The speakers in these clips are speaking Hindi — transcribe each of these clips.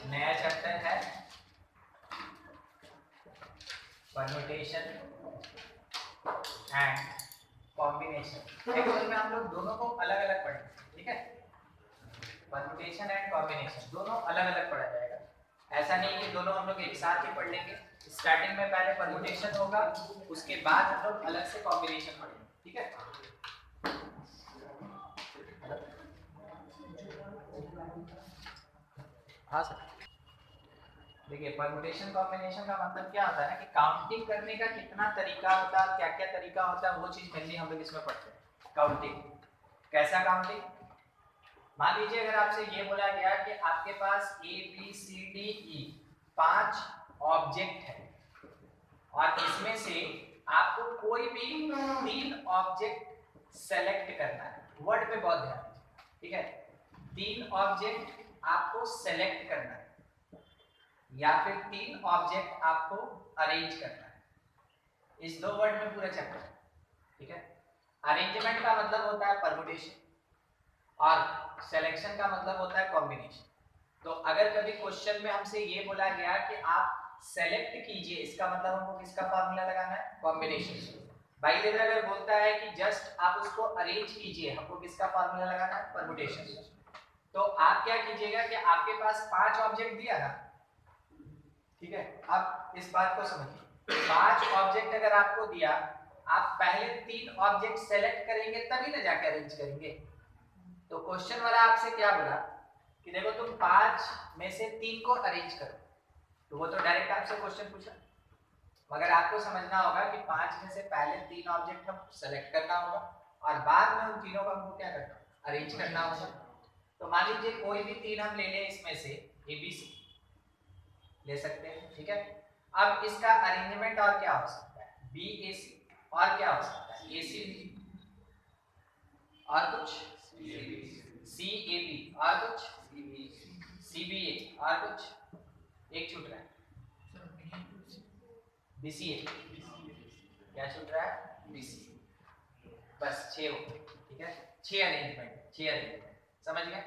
नया चैप्टर है परम्यूटेशन एंड कॉम्बिनेशन। एक्चुअल में हम लोग दोनों को अलग अलग पढ़ेंगे, ठीक है। परम्यूटेशन एंड कॉम्बिनेशन दोनों अलग अलग पढ़ा जाएगा, ऐसा नहीं कि दोनों हम लोग एक साथ ही पढ़ लेंगे। स्टार्टिंग में पहले परम्यूटेशन होगा, उसके बाद हम लोग अलग से कॉम्बिनेशन पढ़ेंगे, ठीक है। हाँ सर, देखिए परम्यूटेशन कॉम्बिनेशन का मतलब क्या होता है ना कि काउंटिंग करने का कितना तरीका होता है, क्या क्या तरीका होता है, वो चीज मेनली हम लोग इसमें पढ़ते हैं। काउंटिंग कैसा काउंटिंग, मान लीजिए अगर आपसे ये बोला गया कि आपके पास A B C D E 5 object है और इसमें से आपको कोई भी 3 ऑब्जेक्ट सेलेक्ट करना है। वर्ड पे बहुत ध्यान दीजिए, ठीक है। 3 ऑब्जेक्ट आपको सेलेक्ट करना है या फिर 3 ऑब्जेक्ट आपको अरेंज करना है। इस दो वर्ड में पूरा चैप्टर, ठीक है। अरेंजमेंट का मतलब होता है परम्यूटेशन और सिलेक्शन का मतलब होता है कॉम्बिनेशन। तो अगर कभी क्वेश्चन में हमसे ये बोला गया कि आप सेलेक्ट कीजिए, इसका मतलब हमको किसका फार्मूला लगाना है, कॉम्बिनेशन। बाई द वे अगर बोलता है कि जस्ट आप उसको अरेंज कीजिए, हमको किसका फार्मूला लगाना है, परम्यूटेशन। तो आप क्या कीजिएगा कि आपके पास 5 ऑब्जेक्ट दिया ना, ठीक है। अब इस बात को समझिए, 5 ऑब्जेक्ट अगर आपको दिया, आप पहले 3 ऑब्जेक्ट सेलेक्ट करेंगे तभी ना जाकर अरेंज करेंगे। तो क्वेश्चन वाला आपसे क्या बोला कि देखो तुम 5 में से 3 को अरेंज करो, तो वो तो डायरेक्ट आपसे क्वेश्चन पूछा, मगर आपको समझना होगा कि 5 में से पहले 3 ऑब्जेक्ट हम सेलेक्ट करना होगा और बाद में उन तीनों को हमको क्या करना, अरेंज करना होगा। तो मान लीजिए कोई भी 3 हम ले लें, इसमें से ABC ले सकते हैं, ठीक है। अब इसका अरेंजमेंट और क्या हो सकता है, BAC, और क्या हो सकता है, ACB, और कुछ CAB, और कुछ CBA, और कुछ एक छूट रहा है BCA, क्या छूट रहा है, BCA। बस 6 हो, ठीक है। 6 अरेंजमेंट समझ गए।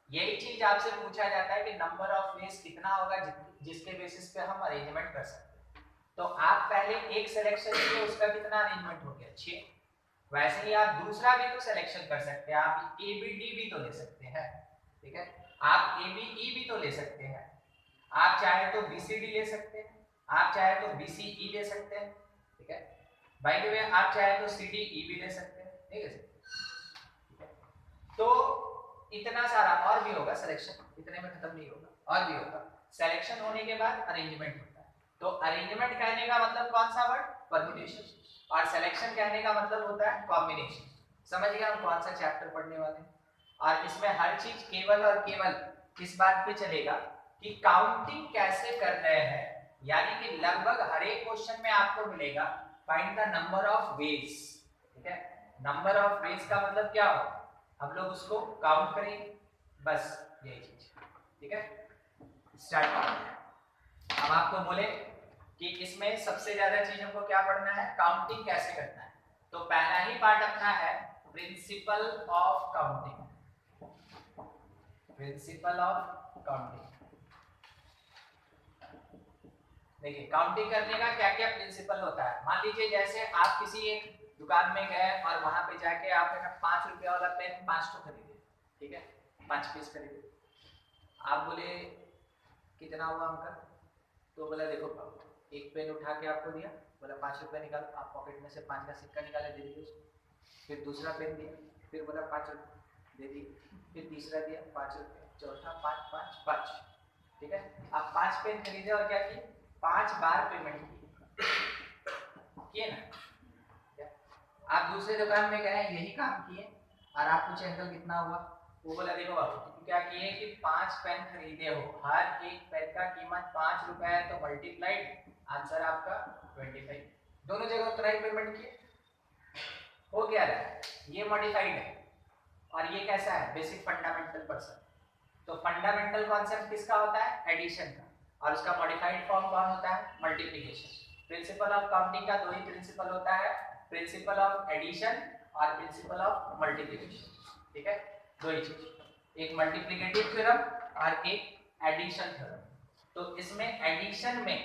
यही चीज आपसे पूछा जाता है कि नंबर ऑफ वेज कितना होगा जिसके बेसिस पे हम अरेंजमेंट कर सकते हैं। तो आप पहले एक सिलेक्शन किए, उसका कितना अरेंजमेंट हो गया, 6। वैसे ही आप दूसरा भी तो सिलेक्शन कर सकते हैं, आप ABD भी तो ले सकते हैं, ठीक है। आप ABE भी तो ले सकते हैं, आप चाहे तो BCD ले सकते हैं, आप चाहे तो BCE ले सकते हैं, ठीक है। बाय द वे आप चाहे तो CDE भी ले सकते हैं, नहीं ले सकते। तो इतना सारा और भी होगा सिलेक्शन, इतने में खत्म नहीं होगा, और भी होगा। सिलेक्शन होने के बाद अरेंजमेंट होता है। तो अरेंजमेंट कहने का मतलब कौन सा वर्ड, परम्यूटेशन, और सिलेक्शन कहने का मतलब होता है कॉम्बिनेशन। समझ गए हम कौन सा चैप्टर पढ़ने वाले हैं। और इसमें हर चीज केवल और केवल इस बात पे चलेगा कि काउंटिंग कैसे कर रहे हैं, यानी कि लगभग हर एक क्वेश्चन में आपको मिलेगा find the number of veg, ठीक है। नंबर ऑफ वेज का मतलब क्या हो, हम लोग उसको काउंट करेंगे, बस यही चीज, ठीक है। स्टार्ट करते हैं। हम आपको बोले कि इसमें सबसे ज्यादा चीज हमको क्या पढ़ना है, काउंटिंग कैसे करना है। तो पहला ही पार्ट अपना है principle of counting, principle of counting. देखिए काउंटिंग करने का क्या क्या प्रिंसिपल होता है। मान लीजिए जैसे आप किसी एक दुकान में गए और वहां पे जाके आपने 5 रुपया वाला पेन 5 तो खरीदे, ठीक है, 5 पीस खरीदे। आप बोले कितना हुआ अंकल, तो बोला देखो एक पेन उठा के आपको दिया, बोला 5 रुपया निकालो, आप पॉकेट में से 5 का सिक्का निकाले, दे दिया उसको। फिर दूसरा पेन दिया, फिर बोला 5 रुपये दे दिए, फिर तीसरा दिया 5 रुपये, चौथा 5 5 5, ठीक है। आप 5 पेन खरीदे और क्या किए, 5 बार पेमेंट किए ना। आप दूसरे दुकान में गए, यही काम किए और आप पूछे अंकल कितना हुआ, वो बोला देखो बाबू क्या किए कि 5 पेन खरीदे हो, हर एक पेन का कीमत 5 रुपए है, तो मल्टीप्लाइड आंसर आपका 25। दोनों जगह उतना ही पेमेंट किए, हो गया है। ये मॉडिफाइड है और ये कैसा है, बेसिक फंडामेंटल पर्सन। तो फंडामेंटल कॉन्सेप्ट किसका होता है, एडिशन का, और उसका मॉडिफाइड फॉर्म कौन होता है, मल्टीप्लिकेशन। प्रिंसिपल ऑफ काउंटिंग का दो ही प्रिंसिपल होता है, प्रिंसिपल ऑफ एडिशन और प्रिंसिपल ऑफ मल्टीप्लिकेशन, ठीक है। दो ही चीज, एक मल्टीप्लिकेटिव थ्योरम और एक एडिशन थ्योरम, तो इसमें एडिशन में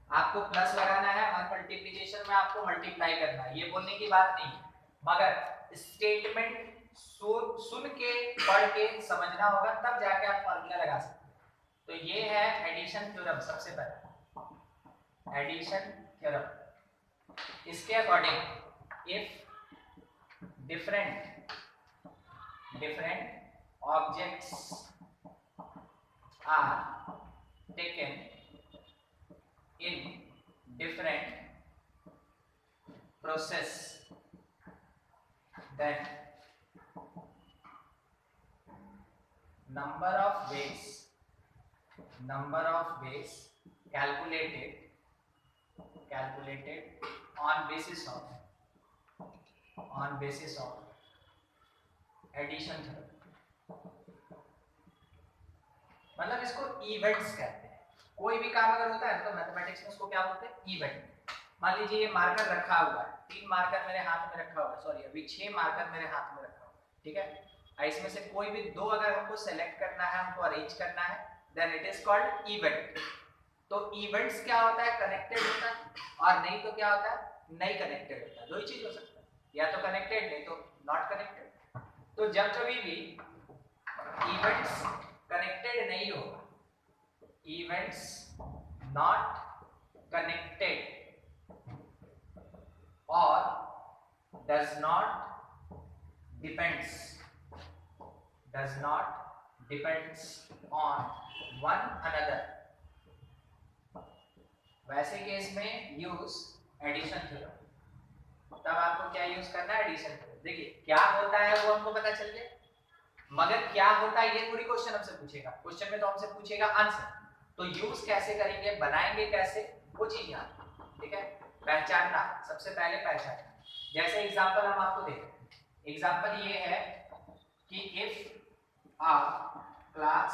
आपको प्लस लगाना है और मल्टीप्लिकेशन में आपको मल्टीप्लाई करना है, ये बोलने की बात नहीं है, मगर स्टेटमेंट सुन के पढ़ के समझना होगा, तब जाके आप फॉर्मूला लगा सकते हैं। तो ये है एडिशन थ्योरम। सबसे पहले एडिशन थ्योरम, इसके according if different objects are taken in different process, then number of ways calculated on basis of addition theorem, मतलब इसको इवेंट्स कहते हैं। कोई भी काम अगर होता है तो मैथमेटिक्स में उसको क्या बोलते हैं, इवेंट। मान लीजिए ये मार्कर रखा हुआ है, 3 मार्कर मेरे हाथ में रखा हुआ है, सॉरी अभी 6 मार्कर मेरे हाथ में रखा हुआ है, ठीक है। इसमें से कोई भी 2 अगर हमको सेलेक्ट करना है, हमको अरेंज करना है, then it is called event. तो इवेंट्स क्या होता है, कनेक्टेड होता है, और नहीं तो क्या होता है, नहीं कनेक्टेड होता है। दो ही चीज हो सकता है, या तो कनेक्टेड नहीं तो नॉट कनेक्टेड। तो जब भी इवेंट्स कनेक्टेड नहीं होगा, events not connected or does not depends on one another, वैसे केस में यूज एडिशन थ्योरम। तब आपको क्या यूज करना है, एडिशन थ्योरम। देखिए क्या होता है वो हमको पता चल गया, मगर क्या होता है ये पूरी क्वेश्चन हमसे पूछेगा। क्वेश्चन में तो हमसे पूछेगा आंसर, तो यूज कैसे करेंगे, बनाएंगे कैसे, वो चीज यहाँ, ठीक है। पहचानना, सबसे पहले पहचानना। जैसे एग्जांपल हम आपको देखें, एग्जांपल ये है कि if a class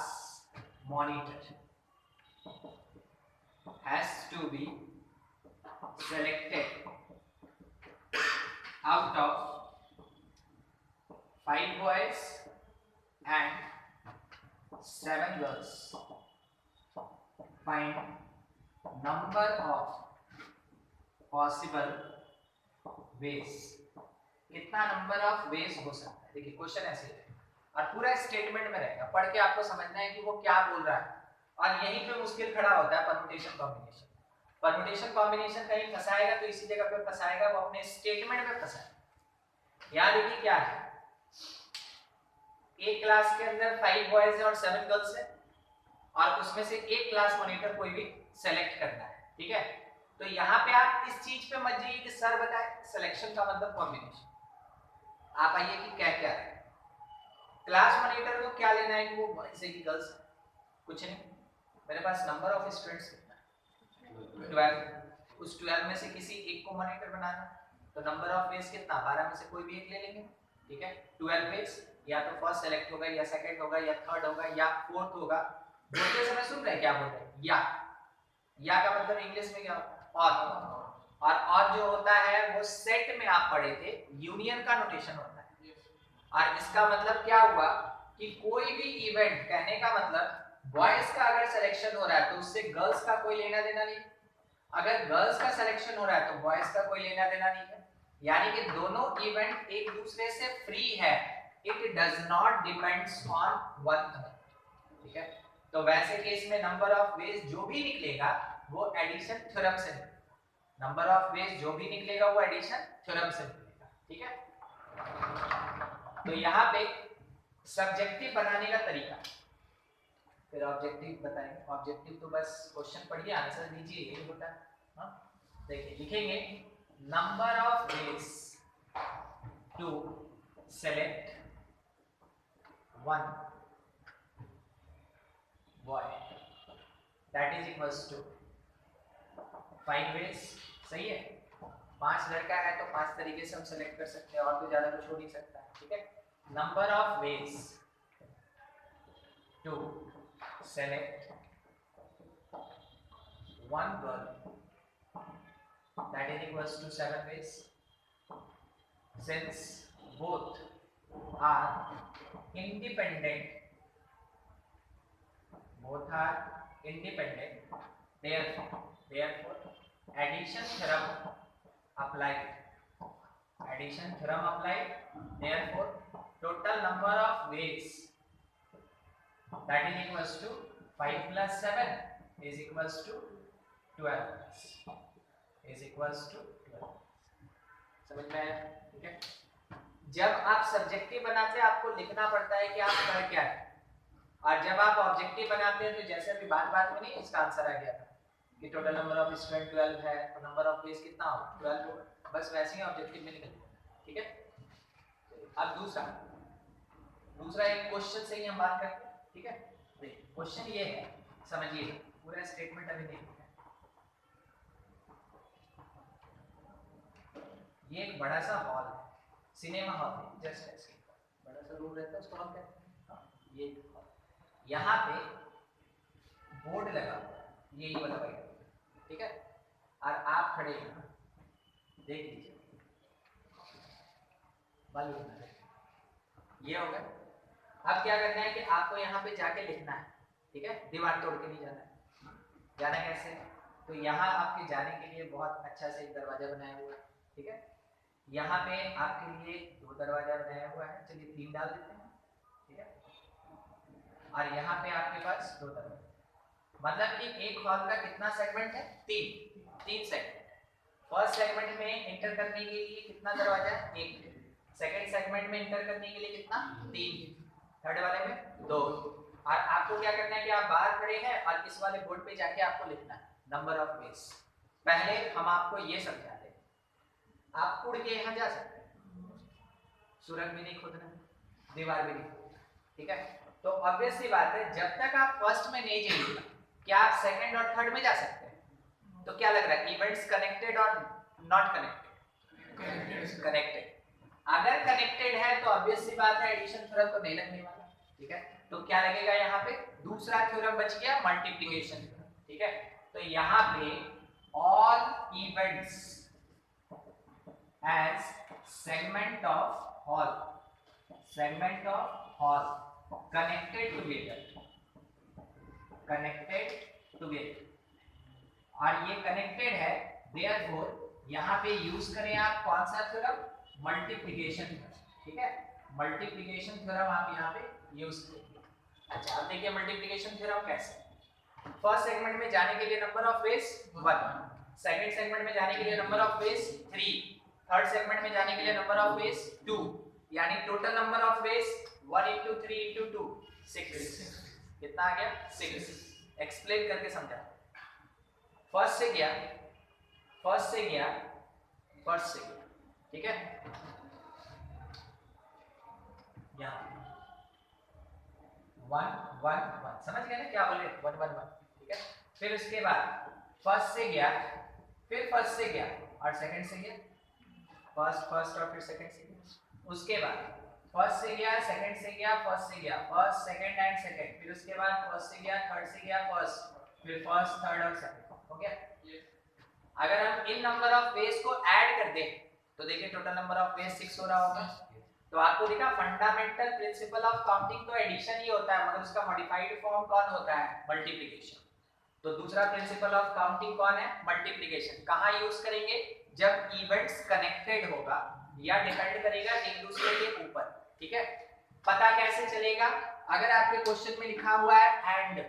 monitor has to be selected out of 5 boys and 7 girls, find number of possible ways। कितना नंबर ऑफ वेज हो सकता है। देखिए क्वेश्चन ऐसे है और पूरा स्टेटमेंट में रहेगा, पढ़ के आपको समझना है कि वो क्या बोल रहा है। और यहीं पे मुश्किल खड़ा होता है परम्यूटेशन कॉम्बिनेशन कहीं फंसाएगा तो इसी जगह पे फंसाएगा, वो अपने स्टेटमेंट में फंसाएगा। यहाँ देखिए क्या है, एक क्लास के अंदर 5 बॉयज है और 7 गर्ल्स है, और उसमें से एक क्लास मॉनिटर कोई भी सेलेक्ट करना है, ठीक है। तो यहाँ पे आप इस चीज पे मत जाइए कि सर बताए, सिलेक्शन का मतलब कॉम्बिनेशन। आप आइए कि क्या क्या है क्लास मॉनिटर को, क्या लेना है कि वो बॉयज है कि गर्ल्स है, कुछ नहीं। मेरे पास नंबर ऑफ स्टूडेंट्स कितना है, 12। उस 12 में से किसी एक को मॉनिटर बनाना, तो नंबर ऑफ वेज कितना, 12 में से कोई भी एक ले लेंगे, ठीक है। 12 वेज, या तो फर्स्ट सेलेक्ट होगा, या सेकंड होगा, या थर्ड होगा, या फोर्थ होगा। बोलते समय सुन रहे हैं क्या बोल रहे हैं, या का मतलब इंग्लिश में क्या होता है, और जो होता है वो सेट में आप पढ़े थे, यूनियन का नोटेशन होता है। और इसका मतलब क्या हुआ कि कोई भी इवेंट, कहने का मतलब बॉयज का अगर सिलेक्शन हो रहा है तो उससे गर्ल्स का कोई लेना देना नहीं, अगर गर्ल्स का सिलेक्शन हो रहा है तो बॉयज का कोई लेना देना नहीं है। यानी कि दोनों इवेंट एक दूसरे से फ्री है, it does not depends on one another, ठीक है। तो वैसे केस में नंबर ऑफ वेज जो भी निकलेगा वो एडिशन थ्योरम से निकलेगा, नंबर ऑफ वेज जो भी निकलेगा वो एडिशन थ्योरम से निकलेगा, ठीक है। तो यहाँ पे सब्जेक्टिव बनाने का तरीका, फिर ऑब्जेक्टिव बताएंगे। ऑब्जेक्टिव तो बस क्वेश्चन पढ़िए, आंसर दीजिए, यही होता है। हाँ देखिए, लिखेंगे number of ways to select one boy that is equals to 5 ways. सही है, 5 लड़का है तो 5 तरीके से हम सेलेक्ट कर सकते हैं, और तो ज्यादा कुछ हो नहीं सकता है, ठीक है। Number of ways to select one girl that is equals to 7 ways, since both are independent both are independent, therefore addition theorem applied, therefore total number of ways, that is equals to 5 plus 7 is equals to 12, समझ में आया? ठीक है, जब आप सब्जेक्टिव बनाते हैं आपको लिखना पड़ता है कि आप कर क्या है, और जब आप ऑब्जेक्टिव बनाते हैं तो जैसे अभी बात में नहीं इसका आंसर आ गया था कि टोटल नंबर ऑफ स्टूडेंट 12 है तो नंबर ऑफ वेज कितना होगा 12 होगा, बस वैसे ही ऑब्जेक्टिव में निकल जाएगा। ठीक है, अब दूसरा एक क्वेश्चन से ही हम बात करते हैं। ठीक है, देखिए क्वेश्चन ये है, समझिए पूरा स्टेटमेंट अभी नहीं है। ये एक बड़ा सा हॉल है, सिनेमा हॉल है, जस्ट ऐसे बड़ा सा रूम रहता है उसको हम कहते हैं। ये यहाँ पे बोर्ड लगा हुआ है, यही वाला वाइट, ठीक है, और आप खड़े हैं, देख लीजिए ये हो गया। अब क्या करना है कि आपको यहाँ पे जाके लिखना है। ठीक है, दीवार तोड़ के नहीं जाना है। जाना कैसे? तो यहाँ आपके जाने के लिए बहुत अच्छा से एक दरवाजा बनाया हुआ है। ठीक है, यहाँ पे आपके लिए 2 दरवाजा बनाया हुआ है, चलिए 3 डाल देते हैं। ठीक है, और यहाँ पे आपके पास 2 दरवाजे, मतलब कि एक हॉल का कितना सेगमेंट है? 3 सेगमेंट। फर्स्ट सेगमेंट में एंटर करने के लिए कितना दरवाजा है? 1। सेकंड सेगमेंट में एंटर करने के लिए कितना? 3। थर्ड वाले में 2। और आपको क्या करना है कि आप बाहर खड़े हैं और इस वाले बोर्ड पे जाके आपको लिखना है नंबर ऑफ वेज। पहले हम आपको ये समझा दें, आप उड़ के यहाँ जा सकते हैं, सुरंग भी नहीं खोदना, दीवार भी नहीं खोदना। ठीक है, तो ऑब्वियस सी बात है जब तक आप फर्स्ट में नहीं जाइएगा, क्या आप सेकंड और थर्ड में जा सकते हैं? तो क्या लग रहा है, इवेंट्स कनेक्टेड और नॉट कनेक्टेड? कनेक्टेड। अगर कनेक्टेड है तो ऑब्वियस सी बात है एडिशन थ्योरम तो नहीं लगने वाला। ठीक है, तो क्या लगेगा यहाँ पे? दूसरा थ्योरम बच गया, मल्टीप्लिकेशन। ठीक है, तो यहाँ पे all events as segment of whole connected together, और ये कनेक्टेड है, देयरफॉर यहाँ पे यूज करें आप कौन सा थ्योरम? मल्टीप्लिकेशन। ठीक है, मल्टीप्लिकेशन थ्योरम आप यहाँ पे यूज करेंगे। अच्छा, अब देखिए मल्टीप्लिकेशन थ्योरम कैसे। फर्स्ट सेगमेंट में जाने के लिए number of veg 1, second segment में जाने के लिए number of veg 3, third segment में जाने के लिए नंबर ऑफ वेज 2, यानी टोटल नंबर ऑफ वेज 1 * 3 * 2 6। कितना आ गया? 6। एक्सप्लेन करके समझा। फर्स्ट से गया, ठीक है, यहाँ 1 1 1, समझ गए ना क्या बोले? 1 1 1। ठीक है, फिर उसके बाद फर्स्ट से गया, फिर फर्स्ट से गया और सेकंड से गया, फर्स्ट और फिर सेकंड से गया, उसके बाद फर्स्ट से गया, सेकंड से गया, फर्स्ट से गया, फर्स्ट सेकंड एंड सेकंड, फिर उसके बाद फर्स्ट से गया, थर्ड से गया, फर्स्ट, फिर फर्स्ट, थर्ड और सेकंड। हो गया? अगर हम इन नंबर ऑफ वेज को ऐड कर दें तो देखिए टोटल नंबर ऑफ वेज 6 हो रहा होगा। तो आपको देखा फंडामेंटल प्रिंसिपल ऑफ काउंटिंग तो एडिशन ही होता है, मगर उसका मॉडिफाइड फॉर्म कौन होता है? मल्टीप्लिकेशन। तो दूसरा प्रिंसिपल ऑफ काउंटिंग कौन है? मल्टीप्लिकेशन। कहाँ यूज करेंगे? जब इवेंट्स कनेक्टेड होगा या डिपेंड करेगा एक दूसरे के ऊपर। ठीक है, पता कैसे चलेगा? अगर आपके क्वेश्चन में लिखा हुआ है एंड,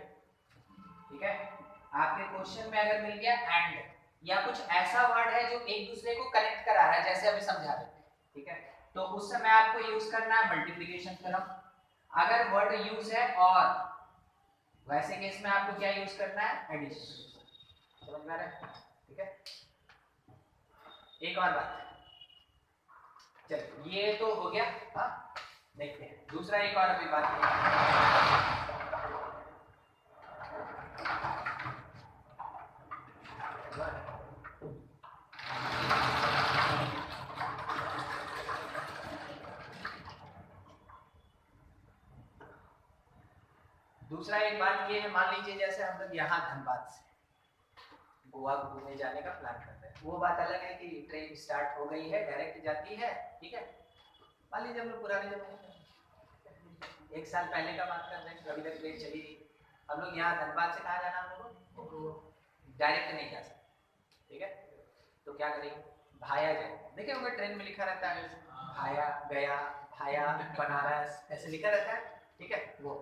ठीक है, आपके क्वेश्चन में अगर मिल गया एंड या कुछ ऐसा वर्ड है जो एक दूसरे को कनेक्ट करा रहा है, जैसे अभी समझा देते हैं। ठीक है, तो उस समय आपको यूज करना है मल्टीप्लिकेशन थ्योरम। अगर वर्ड यूज है और, वैसे केस में आपको क्या यूज करना है? एडिशन। समझ में आ रहा है? ठीक है, एक और बात, चलिए ये तो हो गया। हाँ, देखते हैं दूसरा एक और अभी बात है। दूसरा एक बात ये है, मान लीजिए जैसे हम लोग यहाँ धनबाद से गोवा घूमने जाने का प्लान करते हैं, वो बात अलग है कि ट्रेन स्टार्ट हो गई है, डायरेक्ट जाती है। ठीक है, मान लीजिए हम लोग पुराने जमाने में 1 साल पहले का बात कर रहे हैं, अभी तक ट्रेन चली नहीं, हम लोग यहाँ धनबाद से कहाँ जाना हम लोग को? डायरेक्ट नहीं जा सकते, ठीक है। तो क्या करेंगे, भाया जाए, देखिए होगा ट्रेन में लिखा रहता है भाया गया, भाया बनारस, ऐसे लिखा रहता है, ठीक है। वो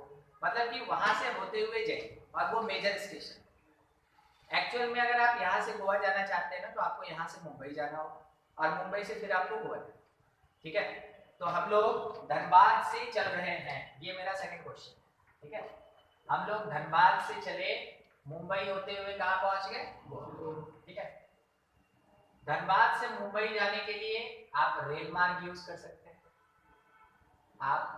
मतलब कि वहां से होते हुए जाए, और वो मेजर स्टेशन। एक्चुअल में अगर आप यहाँ से गोवा जाना चाहते हैं ना, तो आपको यहाँ से मुंबई जाना होगा, और मुंबई से फिर आपको गोवा जाना, ठीक है। तो हम लोग धनबाद से चल रहे हैं, ये मेरा सेकंड क्वेश्चन, ठीक है। हम लोग धनबाद से चले, मुंबई होते हुए कहाँ पहुंच गए, ठीक है। धनबाद से मुंबई जाने के लिए आप रेल मार्ग यूज कर सकते हैं, आप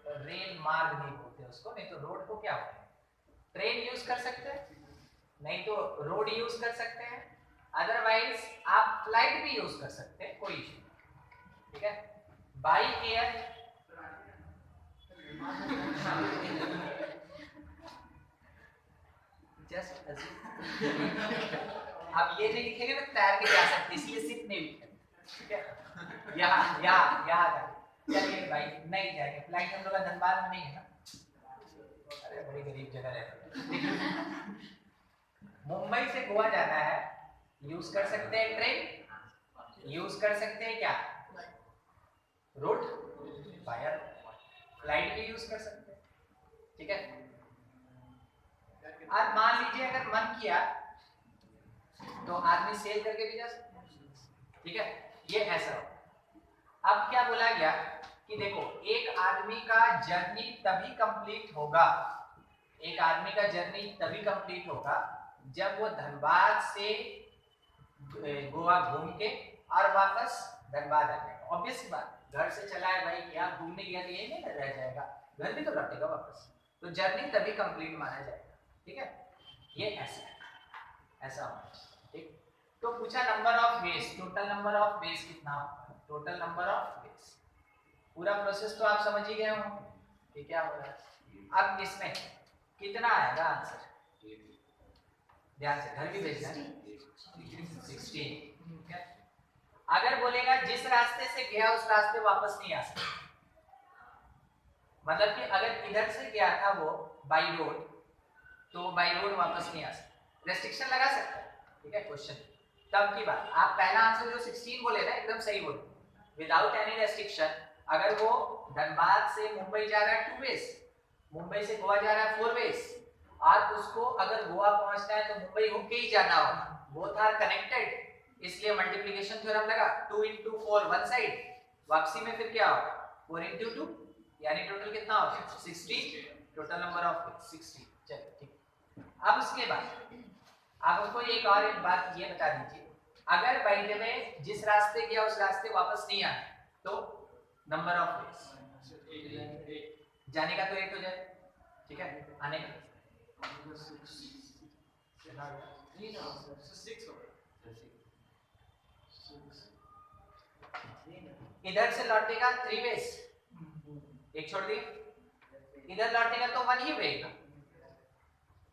रेल मार्ग नहीं बोलते उसको, नहीं तो रोड को क्या होता है, ट्रेन यूज कर सकते हैं, नहीं तो रोड यूज कर सकते हैं, अदरवाइज आप फ्लाइट भी यूज कर सकते हैं, कोई इशू नहीं, ठीक है। बाई एयर जस्ट अब ये नहीं लिखेंगे ना तैर के जा सकते, इसलिए सिर्फ नहीं लिखेंगे, ठीक है। यहाँ चलिए भाई नहीं जाएंगे, फ्लाइट हम लोग का धनबाद में नहीं है ना, अरे बड़ी गरीब जगह है। मुंबई से गोवा जाना है, यूज कर सकते हैं ट्रेन, यूज कर सकते हैं क्या, रोड, वायर, फ्लाइट भी यूज कर सकते हैं, ठीक है। आज मान लीजिए अगर मन किया तो आदमी सेल करके भी जा सकता है, ठीक है। ये ऐसा हो। अब क्या बोला गया कि देखो एक आदमी का जर्नी तभी कंप्लीट होगा, एक आदमी का जर्नी तभी कंप्लीट होगा जब वो धनबाद से गोवा घूम के और वापस धनबाद आ जाएगा। ऑब्वियस बात, घर से चला है भाई, यहाँ घूमने गया तो यही नहीं रह जाएगा, घर भी तो लौटेगा वापस, तो जर्नी तभी कंप्लीट माना जाएगा, ठीक है। ये ऐसा होना चाहिए, ठीक। तो पूछा number of veg, total number of veg कितना होगा, टोटल नंबर ऑफ वेज, पूरा प्रोसेस तो आप समझ ही गए हो कि क्या हो रहा है। अब इसमें कितना आएगा आंसर, ध्यान से घर भी भेजना है, 16। अगर बोलेगा जिस रास्ते से गया उस रास्ते वापस नहीं आ सकता, मतलब कि अगर इधर से गया था वो बाई रोड, तो बाई रोड वापस नहीं आ सकता, रेस्ट्रिक्शन लगा सकता है, ठीक है। क्वेश्चन तब की बात, आप पहला आंसर जो 16 बोले ना एकदम सही बोले, विदाउट एनी रेस्ट्रिक्शन। अगर वो धनबाद से मुंबई जा रहा है 2 वेज, मुंबई से गोवा जा रहा है 4 वेज, और उसको अगर गोवा पहुंचना है तो मुंबई होके ही जाना होगा, बोथ आर कनेक्टेड, इसलिए मल्टीप्लिकेशन थ्योरम लगा, 2 into 4 वन साइड, वापसी में फिर क्या होगा 4 into 2, यानी टोटल कितना हो गया 16, टोटल नंबर ऑफ 16। चलिए ठीक। अब उसके बाद आपको एक और एक बात ये बता दीजिए, अगर बाय द वे जिस रास्ते गया उस रास्ते वापस नहीं आया तो नंबर ऑफ वेज, जाने का तो 8 हो जाए, ठीक है, आने का इधर से लौटेगा 3 वेज, एक छोड़ दिए, इधर लौटेगा तो 1 ही वेज,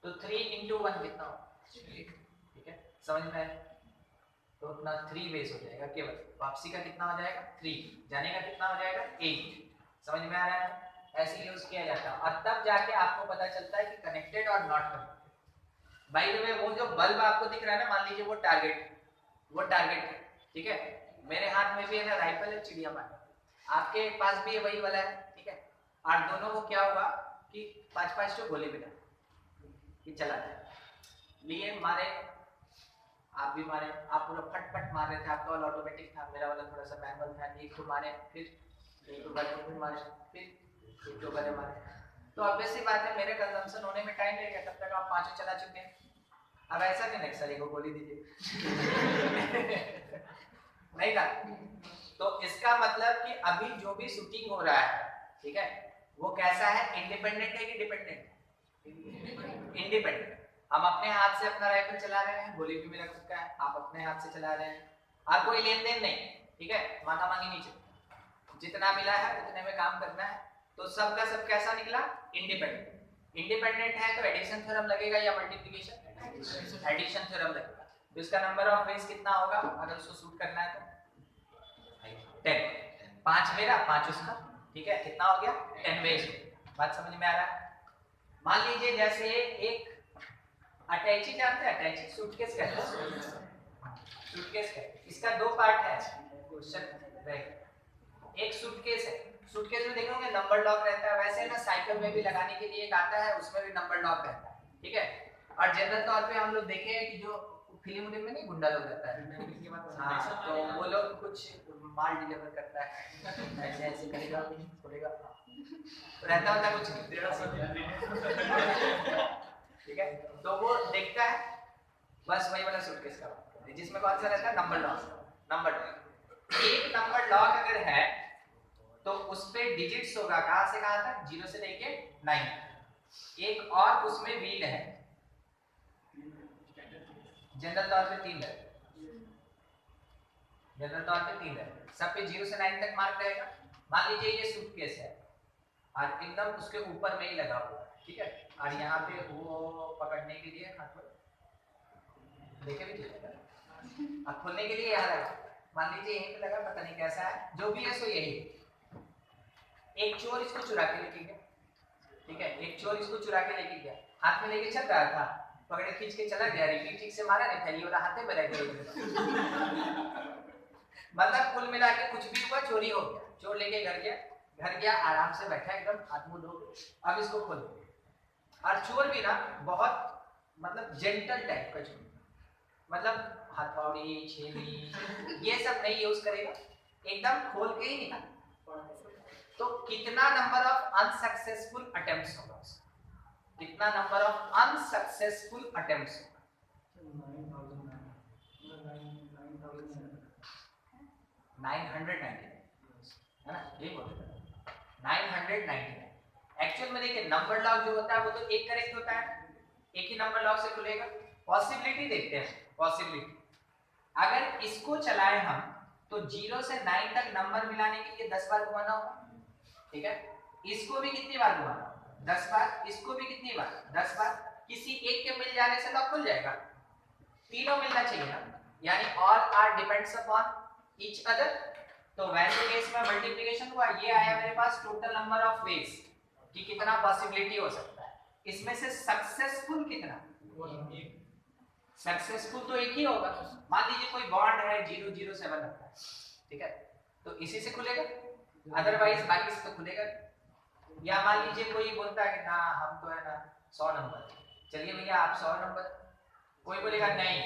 तो 3 into 1 कितना हो, ठीक है, समझ में आया। तो अपना 3 वेज हो जाएगा केवल, वापसी का कितना हो जाएगा 3, जाने का कितना हो जाएगा 8, समझ में आ रहा है। ऐसे यूज किया जाता है, और तब जाके आपको पता चलता है कि कनेक्टेड और नॉट कनेक्टेड। बाय द वे वो जो बल्ब आपको दिख रहा है ना, मान लीजिए वो टारगेट है, ठीक है। मेरे हाथ में भी है ना राइफल है, चिड़िया मार, आपके पास भी है वही वाला है, ठीक है। और दोनों को क्या हुआ कि 5-5 जो गोली मिला, ये चला जाए, लिए मारे, आप भी मारे, आप पूरा फट मार रहे थे, आपका वाला ऑटोमेटिक था, मेरा वाला थोड़ा सा मैनुअल था, एक तो मारे, फिर एक तो गले में मारे, फिर एक तो गले मारे, तो ऑब्वियस सी बात है मेरे कंजम्पशन होने में टाइम लगेगा, तब तक आप 5 चला चुके हैं। अब ऐसा नहीं सर एक गोली दीजिए नहीं था। तो इसका मतलब कि अभी जो भी शूटिंग हो रहा है, ठीक है, वो कैसा है, इंडिपेंडेंट है कि डिपेंडेंट, इंडिपेंडेंट। हम अपने हाथ से अपना राइफल चला रहे हैं, गोली भी मेरा खुद का है, आप अपने हाथ से चला रहे हैं, और कोई लेन देन नहीं, ठीक है, मांगा मांगी नहीं चलती, जितना मिला है उतने में काम करना है। तो सब का सब कैसा निकला, इंडिपेंडेंट है, तो एडिशन थ्योरम लगेगा या मल्टीप्लिकेशन, एडिशन थ्योरम लगेगा। तो इसका नंबर ऑफ वेज कितना होगा अगर उसको शूट करना है तो 10, 5 मेरा 5 उसका, ठीक है, कितना हो गया 10 वेज। बात समझ में आ रहा है, मान लीजिए जैसे एक अटैची, जानते हैं अटैची, सूटकेस कहते हैं, सूटकेस है, इसका दो पार्ट है क्वेश्चन। एक सूटकेस है, सूटकेस में देखोगे नंबर लॉक रहता है, वैसे ना साइकिल में भी लगाने के लिए एक आता है, उसमें भी नंबर लॉक रहता है, ठीक है। और जनरल तौर पे हम लोग देखे हैं कि जो फिल्म में नहीं गुंडा लोग रहता है, हाँ, तो वो लोग कुछ माल डिलीवर करता है, ऐसे ऐसे करेगा छोड़ेगा, रहता होता कुछ नहीं, ठीक है। तो वो देखता है, बस वही वाला सूटकेस का बात है, जिसमें कौन सा रहता है, नंबर लॉक। नंबर एक नंबर लॉक अगर है तो उस पे डिजिट्स होगा, कहां से कहां तक, 0 से लेके 9। एक और उसमें व्हील है, जनरल तौर पे 3 है, जनरल तौर पे 3 है, सब पे 0 से 9 तक मार्क रहेगा। मान लीजिए ये सूटकेस है और एकदम उसके ऊपर में ही लगा हुआ है, ठीक है, और यहाँ पे वो पकड़ने के लिए हाथ पर देखे भी चलेगा, और खोलने के लिए यहाँ लगा, मान लीजिए यहीं पे लगा, पता नहीं कैसा है, जो भी है सो यही। एक चोर इसको चुरा के लेके गया, ठीक है, एक चोर इसको चुरा के लेके गया, हाथ में लेके चल रहा था, पकड़े खींच के चला गया, रिपीट ठीक से मारा नहीं था, ये वाला हाथे में रह गया। मतलब कुल मिला के कुछ भी हुआ, चोरी हो गया, चोर लेके घर गया, आराम से बैठा एकदम, हाथ मुंह धो, अब इसको खोल। और चोर भी ना बहुत मतलब जेंटल टाइप का चोर, मतलब हथौड़ी छेनी ये सब नहीं यूज करेगा, एकदम खोल के ही निकाल। तो कितना नंबर ऑफ अनसक्सेसफुल अटेम्प्ट्स होगा, कितना नंबर ऑफ अनसक्सेसफुल अटेम्प्ट्स होगा, 999 है ना, ये बोलते हैं 999। एक्चुअल में देखिए नंबर लॉक जो होता है वो तो एक करेक्ट होता है, एक ही नंबर लॉक से खुलेगा। पॉसिबिलिटी देखते हैं, पॉसिबिलिटी अगर इसको चलाएं हम तो 0 से 9 तक नंबर मिलाने के लिए 10 बार घुमाना होगा, ठीक है, इसको भी कितनी बार घुमाना, 10 बार, इसको भी कितनी बार, 10 बार। किसी एक के मिल जाने से लॉक खुल जाएगा, तीनों मिलना चाहिए ना, यानी all are depends upon each other. तो वैल्यू केस में मल्टीप्लिकेशन हुआ, ये आया मेरे पास टोटल नंबर ऑफ वेज कि कितना पॉसिबिलिटी हो सकता है, इसमें से सक्सेसफुल कितना, सक्सेसफुल तो एक ही होगा। मान लीजिए कोई बॉन्ड है 007 रखा है, ठीक है, तो इसी से खुलेगा, अदरवाइज बाकी से तो खुलेगा। या मान लीजिए कोई बोलता है कि ना हम तो है ना 100 नंबर, चलिए भैया आप 100 नंबर, कोई बोलेगा नहीं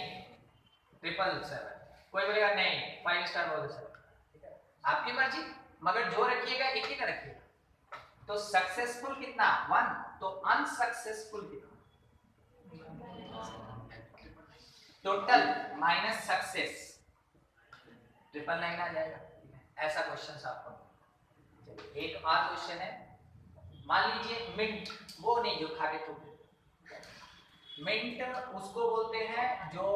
777, कोई बोलेगा नहीं 5 स्टार बोल दो, ठीक है, आपकी मर्जी, मगर जो रखिएगा एक ही ना रखिएगा। तो सक्सेसफुल कितना 1, तो अनसक्सेसफुल कितना, टोटल माइनस सक्सेस, 999 आ जाएगा। ऐसा क्वेश्चन आपको। एक और क्वेश्चन है, मान लीजिए मिंट, वो नहीं जो खा के थूक, मिंट उसको बोलते हैं जो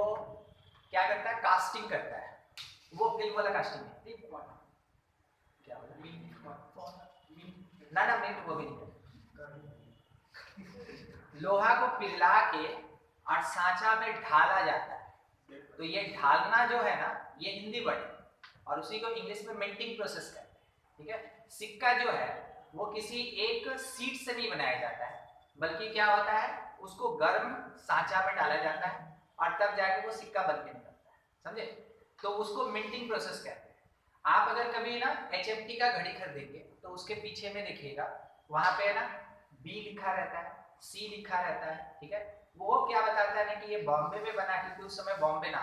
क्या करता है, कास्टिंग करता है, वो फिल्म वाला कास्टिंग है, ठीक है, क्या ना ना मिंट वो भी नहीं, लोहा को पिघला के और सांचा में ढाला जाता है, तो ये ढालना जो है ना ये हिंदी वर्ड है और उसी को इंग्लिश में मिंटिंग प्रोसेस कहते हैं, ठीक है। सिक्का जो है वो किसी एक सीड से नहीं बनाया जाता है, बल्कि क्या होता है उसको गर्म सांचा में डाला जाता है और तब जाके वो सिक्का बन के निकलता है, समझे, तो उसको मिंटिंग प्रोसेस कहते हैं। आप अगर कभी ना HMT का घड़ी खरीदेंगे तो उसके पीछे में देखिएगा वहां पे ना B लिखा रहता है, C लिखा रहता है, ठीक है, वो क्या बताता है ना कि ये बॉम्बे में बना, क्योंकि उस समय बॉम्बे ना,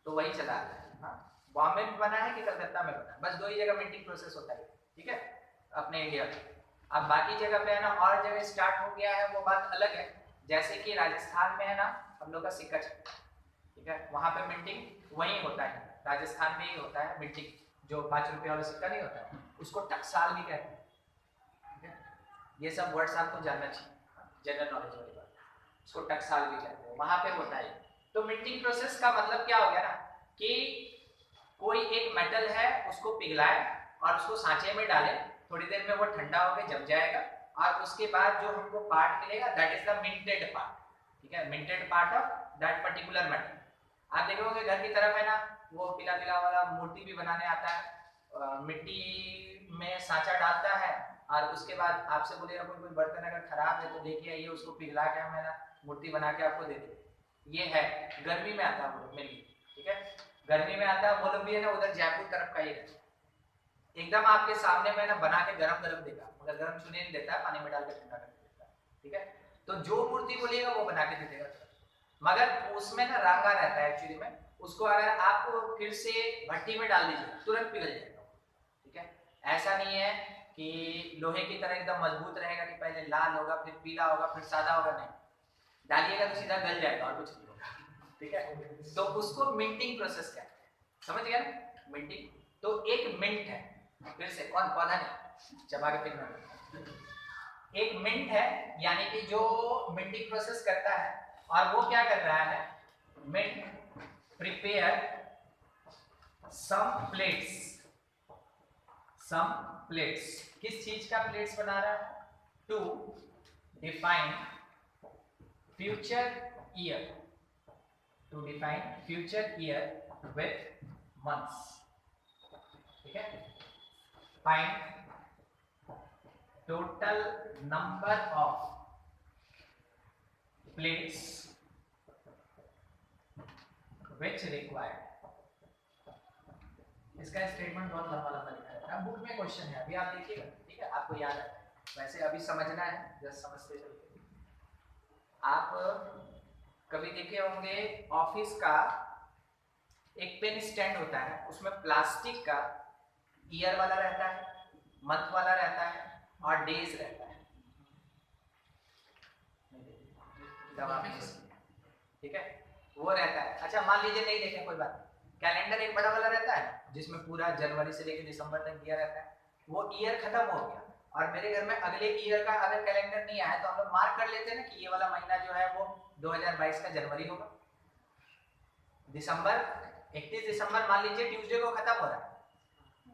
तो वही चला है, हाँ, बॉम्बे में बना है कि कलकत्ता में बना है, बस 2 ही जगह मिंटिंग प्रोसेस होता है, ठीक है, अपने इंडिया में। अब बाकी जगह पे है ना और जगह स्टार्ट हो गया है, वो बात अलग है, जैसे कि राजस्थान में है ना हम लोग का सिक्का चलता है, ठीक है, वहां पे मिंटिंग वही होता है, राजस्थान में ही होता है मिंटिंग, जो 5 रुपए वाला सिक्का नहीं होता है उसको टकसाल भी कहते हैं, ठीक है, ये सब वर्ड्स आपको जानना चाहिए, जनरल नॉलेज वाली बात, उसको टकसाल भी कहते हैं, वहां पे होता है। तो मिंटिंग प्रोसेस का मतलब क्या हो गया ना कि कोई एक मेटल है उसको पिघलाए और उसको सांचे में डाले, थोड़ी देर में वो ठंडा होकर जम जाएगा और उसके बाद जो हमको पार्ट मिलेगा that is the minted part, ठीक है, minted part of that particular metal. आप देखोगे घर की तरफ है ना वो पीला पीला वाला मूर्ति भी बनाने आता है, मिट्टी में सांचा डालता है और उसके बाद आपसे बोलेगा कोई बर्तन अगर खराब है तो लेके आइए, उसको पिघला के हम है ना मूर्ति बना के आपको दे देंगे। ये है गर्मी में आता है वो लोग मेनली, ठीक है, गर्मी में आता है। वो लोग भी है ना उधर जयपुर तरफ का ही रहता है, एकदम आपके सामने में ना बना के गरम गरम देगा, मगर गरम छूने नहीं देता है, पानी में डाल के ठंडा कर देता है, ठीक है। तो जो मूर्ति बोलिएगा वो बना के दे देगा, मगर उसमें ना रांगा रहता है एक्चुअली में, उसको अगर आप फिर से भट्टी में डाल दीजिए तुरंत पिघल जाएगा, ठीक है। ऐसा नहीं है कि लोहे की तरह एकदम मजबूत रहेगा कि पहले लाल होगा फिर पीला होगा फिर सादा होगा, नहीं, डालिएगा तो सीधा गल जाएगा और कुछ नहीं होगा, ठीक है। तो उसको मिंटिंग प्रोसेस कहते हैं, समझ गया ना, मिंटिंग। तो एक मिंट है, फिर से कौन, पौधा नहीं, चबा के पिघलना, एक मिंट है, यानी कि जो मिंटिंग प्रोसेस करता है, और वो क्या कर रहा है, मिंट प्रिपेयर सम प्लेट्स, किस चीज का प्लेट्स बना रहा है, to define future year with months, ठीक है। Find total number of plates which required. इसका स्टेटमेंट बहुत लंबा लिखा है, बुक में क्वेश्चन है, अभी आप देखिएगा, ठीक है, आपको याद है, वैसे अभी समझना है, जस्ट समझते चलते। आप कभी देखे होंगे ऑफिस का एक पेन स्टैंड होता है, उसमें प्लास्टिक का ईयर वाला रहता है, मंथ वाला रहता है और डेज रहता है, ठीक है, वो रहता है। अच्छा मान लीजिए नहीं देखें, कोई बात नहीं, कैलेंडर एक बड़ा वाला रहता है जिसमें पूरा जनवरी से लेकर दिसंबर तक दिया रहता है, वो ईयर खत्म हो गया और मेरे घर में अगले ईयर का अगर कैलेंडर नहीं आया तो हम लोग मार्क कर लेते हैं ना कि ये वाला महीना जो है वो 2022 का जनवरी होगा। दिसंबर 31 दिसंबर मान लीजिए ट्यूसडे को खत्म हो रहा है,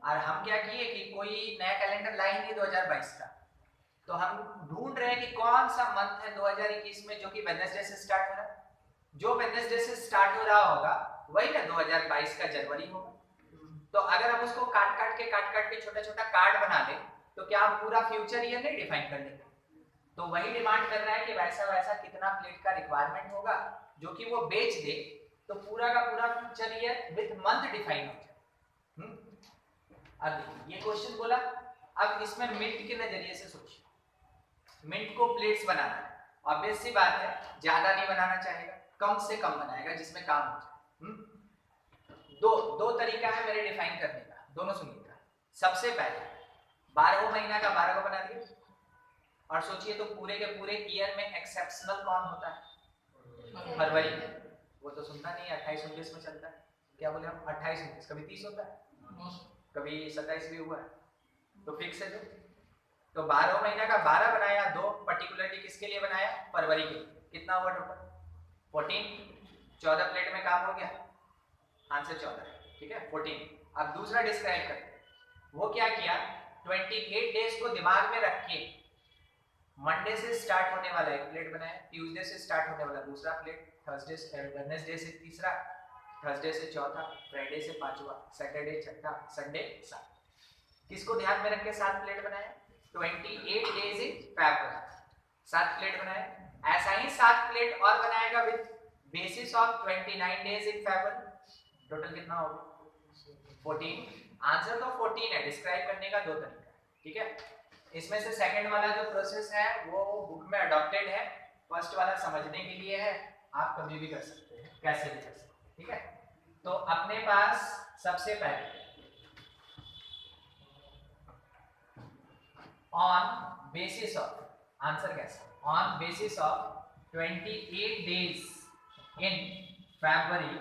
और हम क्या किए कि कोई नया कैलेंडर लाए नहीं 2022 का, तो हम ढूंढ रहे हैं कि कौन सा मंथ है 2021 में जो कि वेडनेसडे से स्टार्ट हो रहा है, जो वेडनेसडे से स्टार्ट हो रहा होगा वही ना 2022 का जनवरी होगा। तो अगर हम उसको काट काट के छोटा छोटा कार्ड बना ले तो क्या हम पूरा फ्यूचर ईयर नहीं डिफाइन कर लेंगे। तो वही डिमांड कर रहा है कि वैसा वैसा कितना प्लेट का रिक्वायरमेंट होगा जो कि वो बेच दे, तो पूरा का पूरा future year with month define हो जाए। अब देखिए ये क्वेश्चन बोला, अब इसमें मिंट के नजरिए से सोचिए, मिंट को प्लेट्स बनाना है, ऑब्वियस सी बात है ज्यादा नहीं बनाना चाहेगा, कम से कम बनाएगा जिसमें काम हो जाए। दो तरीका है मेरे डिफाइन करने का, दोनों सुनिएगा। सबसे पहले 12 महीना का 12 को बना दिए, और सोचिए तो पूरे के पूरे ईयर में एक्सेप्शनल कौन होता है, फरवरी, वो तो सुनता नहीं है, 28-29 में चलता है, क्या बोले हम 28-29, कभी 30 होता है, कभी 27 भी हुआ है, तो फिक्स है जो। तो 12 महीना का 12 बनाया, दो पर्टिकुलरली किसके लिए बनाया, फरवरी के लिए, कितना हुआ टोटल 14, 14 प्लेट में काम हो गया, आंसर 14 है, ठीक है 14। अब दूसरा डिस्क्राइब करते हैं, वो क्या किया, 28 डेज को दिमाग में रख के मंडे से स्टार्ट होने वाला एक प्लेट बनाया, ट्यूसडे से स्टार्ट होने वाला दूसरा प्लेट, थर्सडे से वेडनेसडे से तीसरा, थर्सडे से चौथा, फ्राइडे से पांचवा, सैटरडे छठा, संडे सात। किसको ध्यान में रख के 7 प्लेट बनाया, 28 डेज इन फेब्रुअरी, 7 प्लेट बनाया। ऐसा ही 7 प्लेट और बनाएगा with basis of 29 days in February, total कितना होगा 14। आंसर तो 14 है, डिस्क्राइब करने का 2 तरीका, ठीक है। इसमें से सेकंड वाला जो प्रोसेस है वो बुक में अडॉप्टेड है, फर्स्ट वाला समझने के लिए है, आप कभी भी कर सकते हैं, कैसे भी कर सकते हैं, ठीक है। तो अपने पास सबसे पहले ऑन बेसिस ऑफ, आंसर कैसा, on basis of 28 days in February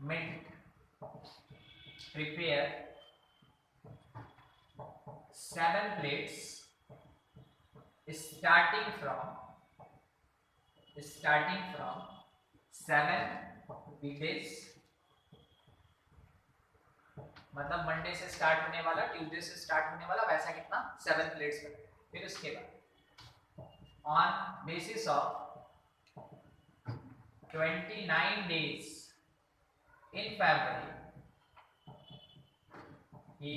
mint prepare 7 plates starting from 7 weekdays, मतलब मंडे से स्टार्ट होने वाला, ट्यूसडे से स्टार्ट होने वाला, वैसा कितना 7 प्लेट्स बनेगा। फिर उसके बाद on basis of 29 days in February he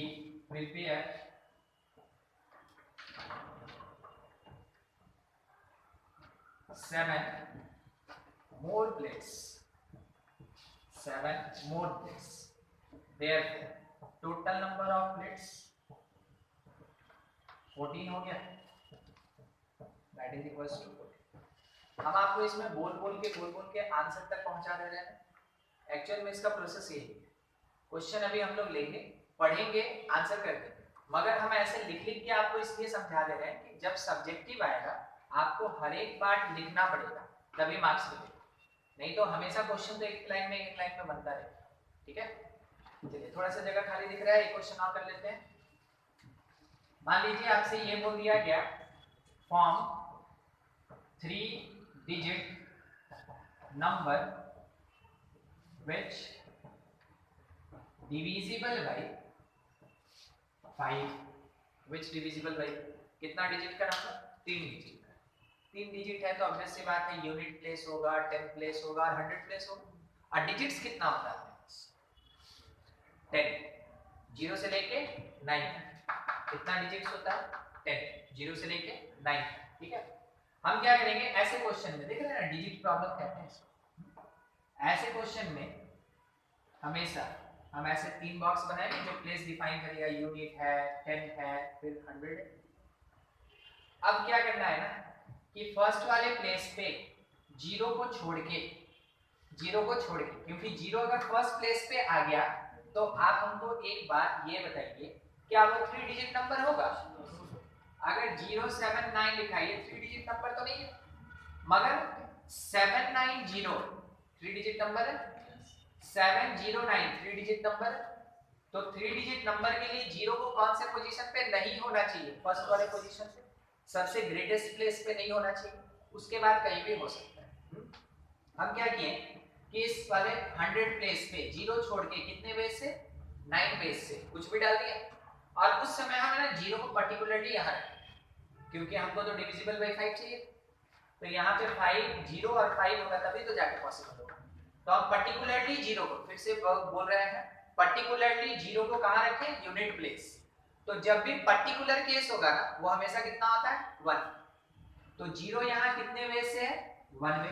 prepare 7 more plates, 7 more plates. Therefore total number of plates 14 हो गया, that is equals to 14. हम आपको इसमें बोल बोल के आंसर तक पहुंचा दे रहे हैं. एक्चुअल में इसका प्रोसेस यही है. क्वेश्चन अभी हम लोग लेंगे, पढ़ेंगे, आंसर कर देंगे, मगर हम ऐसे लिख के आपको इसलिए समझा दे रहे हैं कि जब सब्जेक्टिव आएगा आपको हर एक पार्ट लिखना पड़ेगा, तभी मार्क्स मिलेगा. नहीं तो हमेशा क्वेश्चन तो एक लाइन में बनता रहेगा. ठीक है, चलिए थोड़ा सा जगह खाली दिख रहा है, एक क्वेश्चन और कर लेते हैं. मान लीजिए आपसे ये बोल दिया गया form 3 digit number which divisible by 5, which divisible by कितना डिजिट का नंबर, 3 डिजिट का. 3 डिजिट है तो ऑब्वियस सी बात है यूनिट प्लेस होगा, 10 प्लेस होगा, 100 प्लेस होगा. और डिजिट्स कितना होता है, 10, 0 से लेके 9, कितना डिजिट्स होता है, 10, 0 से लेके 9. ठीक है, हम क्या करेंगे ऐसे क्वेश्चन में, देख रहे हैं ना डिजिट प्रॉब्लम कहते हैं इसको. ऐसे क्वेश्चन में हमेशा हम ऐसे 3 बॉक्स बनाएंगे जो प्लेस डिफाइन करेगा, यूनिट है, 10 है, फिर 100 है. अब क्या करना है ना कि फर्स्ट वाले प्लेस पे 0 को छोड़ के, क्योंकि 0 अगर फर्स्ट प्लेस पे आ गया तो आप हमको एक बात ये बताइए, क्या वो 3 डिजिट नंबर होगा? अगर 079 लिखा है, ये 3 डिजिट नंबर तो नहीं है, मगर 790 3 डिजिट नंबर है, 709 3 डिजिट नंबर है. तो 3 डिजिट नंबर के लिए 0 को कौन से पोजीशन पे नहीं होना चाहिए, फर्स्ट वाले पोजीशन पे, सबसे ग्रेटेस्ट प्लेस पे नहीं होना चाहिए, उसके बाद कहीं भी हो सकता है. हम क्या किए कि इस वाले 100 प्लेस पे 0 छोड़ के कितने बेस से, 9 बेस से कुछ भी डाल दिया. और उस समय हमें ना 0 को पर्टिकुलरली यहाँ रखें, क्योंकि हमको तो डिविजिबल बाय 5 चाहिए. तो यहाँ पे 5, 0 और 5 होगा तभी तो जाके पॉसिबल होगा. तो हम पर्टिकुलरली 0 को, फिर से बोल रहे हैं, पर्टिकुलरली 0 को कहाँ रखें, यूनिट प्लेस. तो जब भी पर्टिकुलर केस होगा ना वो हमेशा कितना होता है, 1. तो 0 यहाँ कितने वेज से है, 1 वे.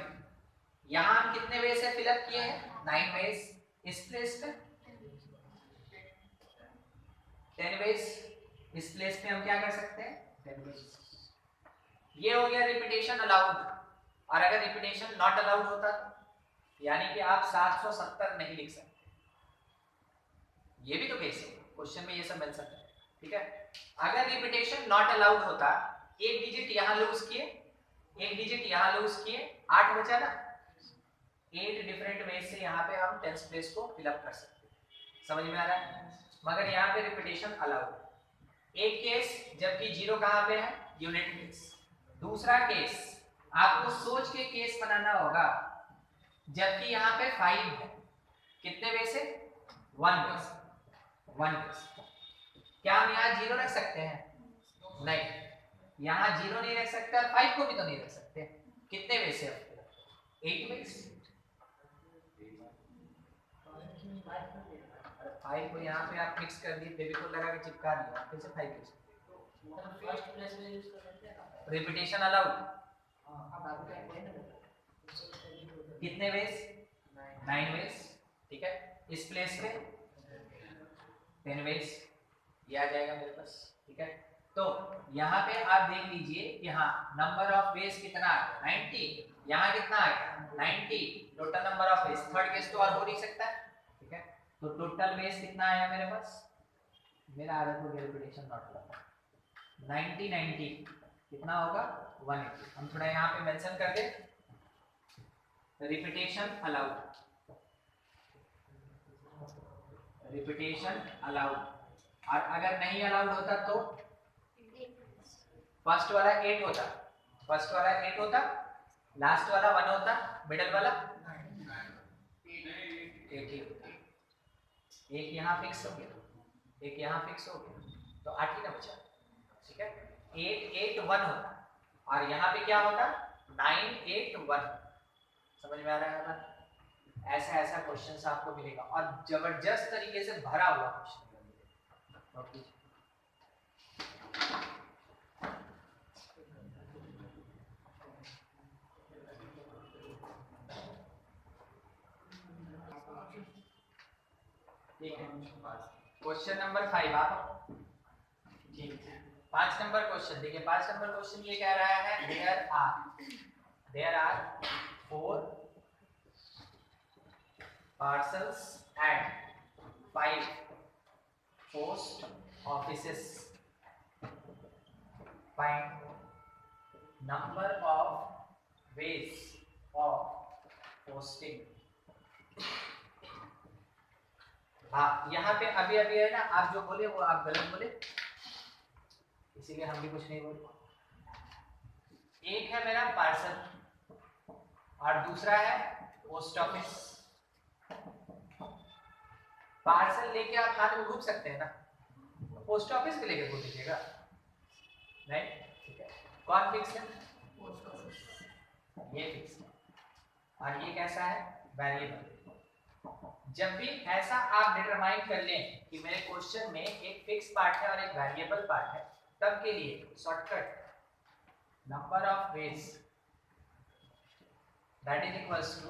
यहाँ हम कितने वेज से फिलअप किए हैं, 9 वेज. इस प्लेस पे 10 वेज, इस प्लेस पे हम क्या कर सकते हैं, 10 वेज. ये हो गया रिपीटेशन अलाउड. और अगर रिपीटेशन नॉट अलाउड होता तो, यानी कि आप 770 नहीं लिख सकते, ये भी तो केस है, क्वेश्चन में ये सब मिल सकता है. ठीक है, अगर रिपीटेशन नॉट अलाउड होता, एक डिजिट यहां लूज किए, एक डिजिट यहां लूज किए, 8 बचा ना. 8 डिफरेंट वेज से यहां पे हम 10th प्लेस को फिलअप कर सकते हैं. समझ में आ रहा है? मगर यहां पे रिपीटेशन अलाउड. एक केस जबकि 0 कहां पे है, यूनिट प्लेस. दूसरा केस आपको सोच के केस बनाना होगा, जबकि यहाँ पे 5 है, कितने वे से, 1 वे से, 1 वे से. क्या हम यहाँ 0 रख सकते हैं, नहीं, यहाँ 0 नहीं रख सकते और 5 को भी तो नहीं रख सकते. कितने वे से, 8 वे से. 5 को यहाँ पे आप मिक्स कर दिए, फेविकोल लगा के चिपका दिया, फिर से 5 वे से. Repetition allowed. कितने वेज, 9 वेज. ठीक है, इस प्लेस पे 10 वेज, ये आ जाएगा मेरे पास. ठीक है, तो यहाँ पे आप देख लीजिए कि हाँ नंबर ऑफ वेज कितना आ गया, 90. यहाँ कितना आ गया, 90. Total number of veg, third case तो और हो नहीं सकता है. ठीक है, तो टोटल वेज कितना आया मेरे पास, मेरा आदत हो गया रिपीटेशन नॉट करना, 90 90 कितना होगा, 180. हम थोड़ा यहाँ पे मेंशन कर दे, रिपीटेशन अलाउड, रिपीटेशन अलाउड. और अगर नहीं अलाउड होता तो फर्स्ट वाला 8 होता, फर्स्ट वाला 8 होता, लास्ट वाला 1 होता, मिडल वाला 8 ही होता. एक यहाँ फिक्स हो गया, एक यहाँ फिक्स हो गया, तो 8 ही ना बचा. ठीक है, 8 8 1 होता, और यहाँ पे क्या होता, 9 8 1. समझ में आ रहा है ना? ऐसा ऐसा क्वेश्चंस आपको मिलेगा और जबरदस्त तरीके से भरा हुआ क्वेश्चन मिलेगा. ओके, ठीक है। क्वेश्चन नंबर 5 आप ठीक है। 5 नंबर क्वेश्चन देखिए, 5 नंबर क्वेश्चन ये कह रहा है there are 4 parcels at 5 post offices. Find number of ways of posting. हाँ, यहाँ पे अभी अभी है ना, आप जो बोले वो आप गलत बोले, इसीलिए हम भी कुछ नहीं बोले। एक है मेरा पार्सल और दूसरा है पोस्ट ऑफिस। पार्सल लेके आप हाथ में घूम सकते हैं ना, तो पोस्ट ऑफिस भी लेके घूम लीजिएगा, नहीं? ठीक है, कौन फिक्स है? पोस्ट ऑफिस, ये फिक्स है। और ये कैसा है? वेरिएबल। जब भी ऐसा आप डिटरमाइन कर लें कि मेरे क्वेश्चन में एक फिक्स पार्ट है और एक वेरिएबल पार्ट है, तब के लिए shortcut number of ways that is equals to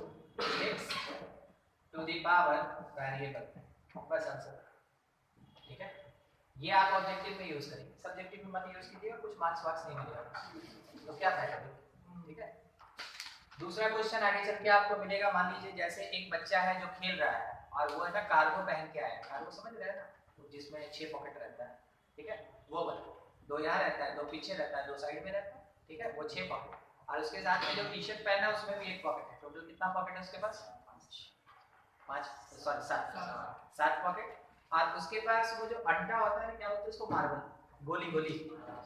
x to the power variable, बस आंसर। ठीक है, ये आप ऑब्जेक्टिव में यूज करेंगे, सब्जेक्टिव में मत यूज कीजिएगा, कुछ मार्क्स वार्क्स नहीं मिलेगा तो क्या फायदा। ठीक है, दूसरा क्वेश्चन आगे चल के आपको मिलेगा। मान लीजिए जैसे एक बच्चा है जो खेल रहा है और वो है ना कार्गो पहन के आया है, कार्गो समझ रहे हैं ना, जिसमें 6 पॉकेट रहता है। ठीक है, वो वाला, 2 यहाँ रहता है, 2 पीछे रहता है, 2 साइड में रहता है। ठीक है, वो 6 पॉकेट, और उसके साथ में जो टी शर्ट पहना है उसमें भी 1 पॉकेट है। टोटल कितना पॉकेट है उसके पास? 7 पॉकेट। और उसके पास वो जो अंडा होता है, क्या बोलते हैं उसको, मार्बल, गोली।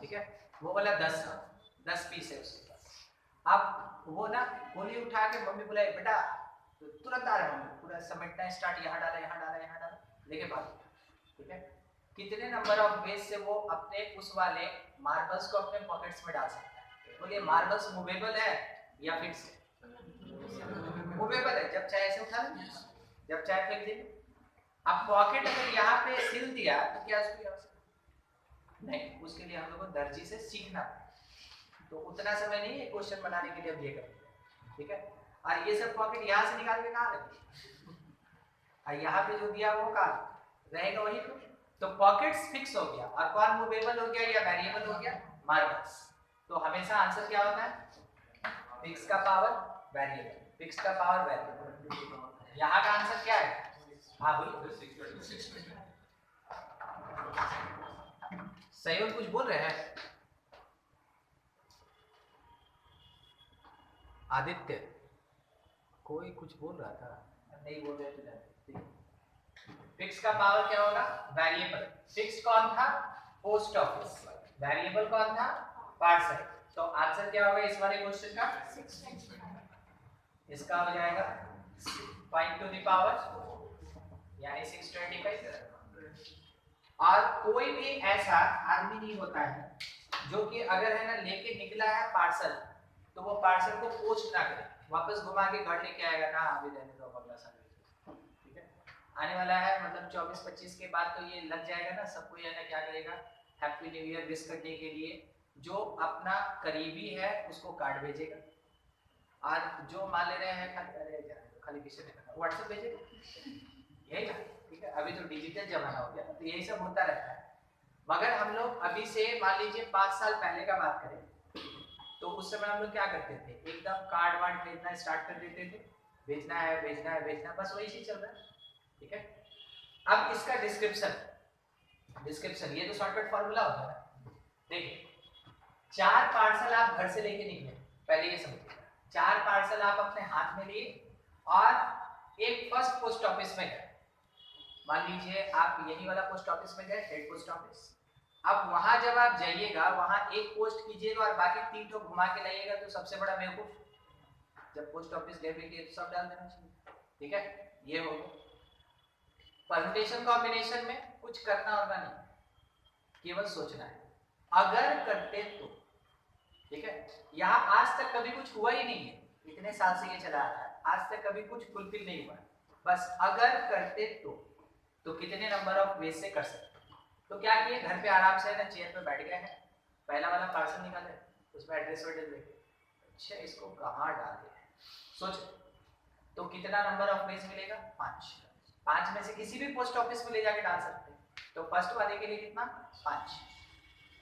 ठीक है, वो वाला 10 पीस है उसके पास। अब वो ना गोली उठा के मम्मी बुलाए, बेटा, तो तुरंत आ रहा है, मम्मी पूरा समेटना स्टार्ट, यहाँ डाला लेके भाग। ठीक है, कितने नंबर ऑफ वेज से वो अपने उस वाले मार्बल्स को अपने पॉकेट्स में डाल सकता है? बोलिए, मार्बल्स मूवेबल है या फिक्स है? मूवेबल है, जब चाहे ऐसे उठा ले, जब चाहे फेंक दे। अब पॉकेट अगर यहाँ पे सिल दिया तो क्या उसकी आवश्यकता नहीं, उसके लिए हम लोग को दर्जी से सीखना, तो उतना समय नहीं है क्वेश्चन बनाने के लिए अब ये करेंगे। ठीक है, और ये सब पॉकेट यहाँ से निकाल के कहाँ रखें, और यहाँ पे जो दिया वो कहाँ रहेगा, वही तो पॉकेट्स फिक्स हो गया। और कौन मूवेबल हो गया या वेरिएबल हो गया? मार्बल्स। तो हमेशा आंसर क्या होता है? फिक्स का पावर वेरिएबल, फिक्स का पावर वेरिएबल। यहाँ का आंसर क्या है? हाँ बोलिए, सहयोग कुछ बोल रहे हैं? आदित्य कोई कुछ बोल रहा था, नहीं बोल रहे थे। फिक्स का पावर क्या होगा? वेरिएबल। फिक्स कौन था? Post office. वेरिएबल कौन था? पार्सल। तो आंसर क्या होगा इस वाले क्वेश्चन का? 6। इसका हो जाएगा 5 टू द पावर यानी 625। और कोई भी ऐसा आदमी नहीं होता है जो कि अगर है ना लेके निकला है पार्सल, तो वो पार्सल को पोस्ट ना करे, वापस घुमा के घर लेके आएगा ना, अभी रहने दो अगला साल। ठीक है, आने वाला है, मतलब 24-25 के बाद तो ये लग जाएगा ना सबको, ये ना क्या करेगा, हैप्पी न्यू ईयर विश करने के लिए जो अपना करीबी है उसको कार्ड भेजेगा, और जो मान ले रहे हैं खाली विषय में व्हाट्सएप भेजेगा, यही ना। ठीक है, अभी तो डिजिटल जमाना हो गया, तो यही सब होता रहता है। मगर हम लोग अभी से मान लीजिए 5 साल पहले का बात करें तो उस समय हम लोग क्या करते थे, एकदम कार्ड वार्ड भेजना स्टार्ट कर देते थे, भेजना है, बस वही चीज चल रहा है। ठीक है, अब इसका डिस्क्रिप्शन ये तो शॉर्टकट फॉर्मूला होता है। देखिए, 4 पार्सल आप घर से लेके निकले, पहले ये समझिए, 4 पार्सल आप अपने हाथ में लिए और एक फर्स्ट पोस्ट ऑफिस में गए। मान लीजिए आप यही वाला पोस्ट ऑफिस में गए, हेड पोस्ट ऑफिस। अब वहां जब आप जाइएगा, वहां एक पोस्ट कीजिएगा और बाकी 3 तो घुमा के लाइएगा, तो सबसे बड़ा बेवकूफ जब पोस्ट ऑफिस गए भी सब डाल देना चाहिए। ठीक है, ये हो गया। परम्यूटेशन कॉम्बिनेशन में कुछ करना होगा नहीं, केवल सोचना है, अगर करते तो। ठीक है, यहाँ आज तक कभी कुछ हुआ ही नहीं है, इतने साल से ये चला आ रहा है, आज तक कभी कुछ फुलफिल नहीं हुआ, बस अगर करते तो कितने नंबर ऑफ वेज से कर सकते। तो क्या किए, घर पे आराम से ना चेयर पे बैठ गए हैं, पहला वाला पार्सल निकाले, उसमें एड्रेस वेड्रेस देखे, अच्छा इसको कहाँ डाले, सोच, तो कितना नंबर ऑफ वेज मिलेगा? 5। 5 में से किसी भी पोस्ट ऑफिस में ले जाके डाल सकते हैं। तो फर्स्ट वाले के लिए कितना 5,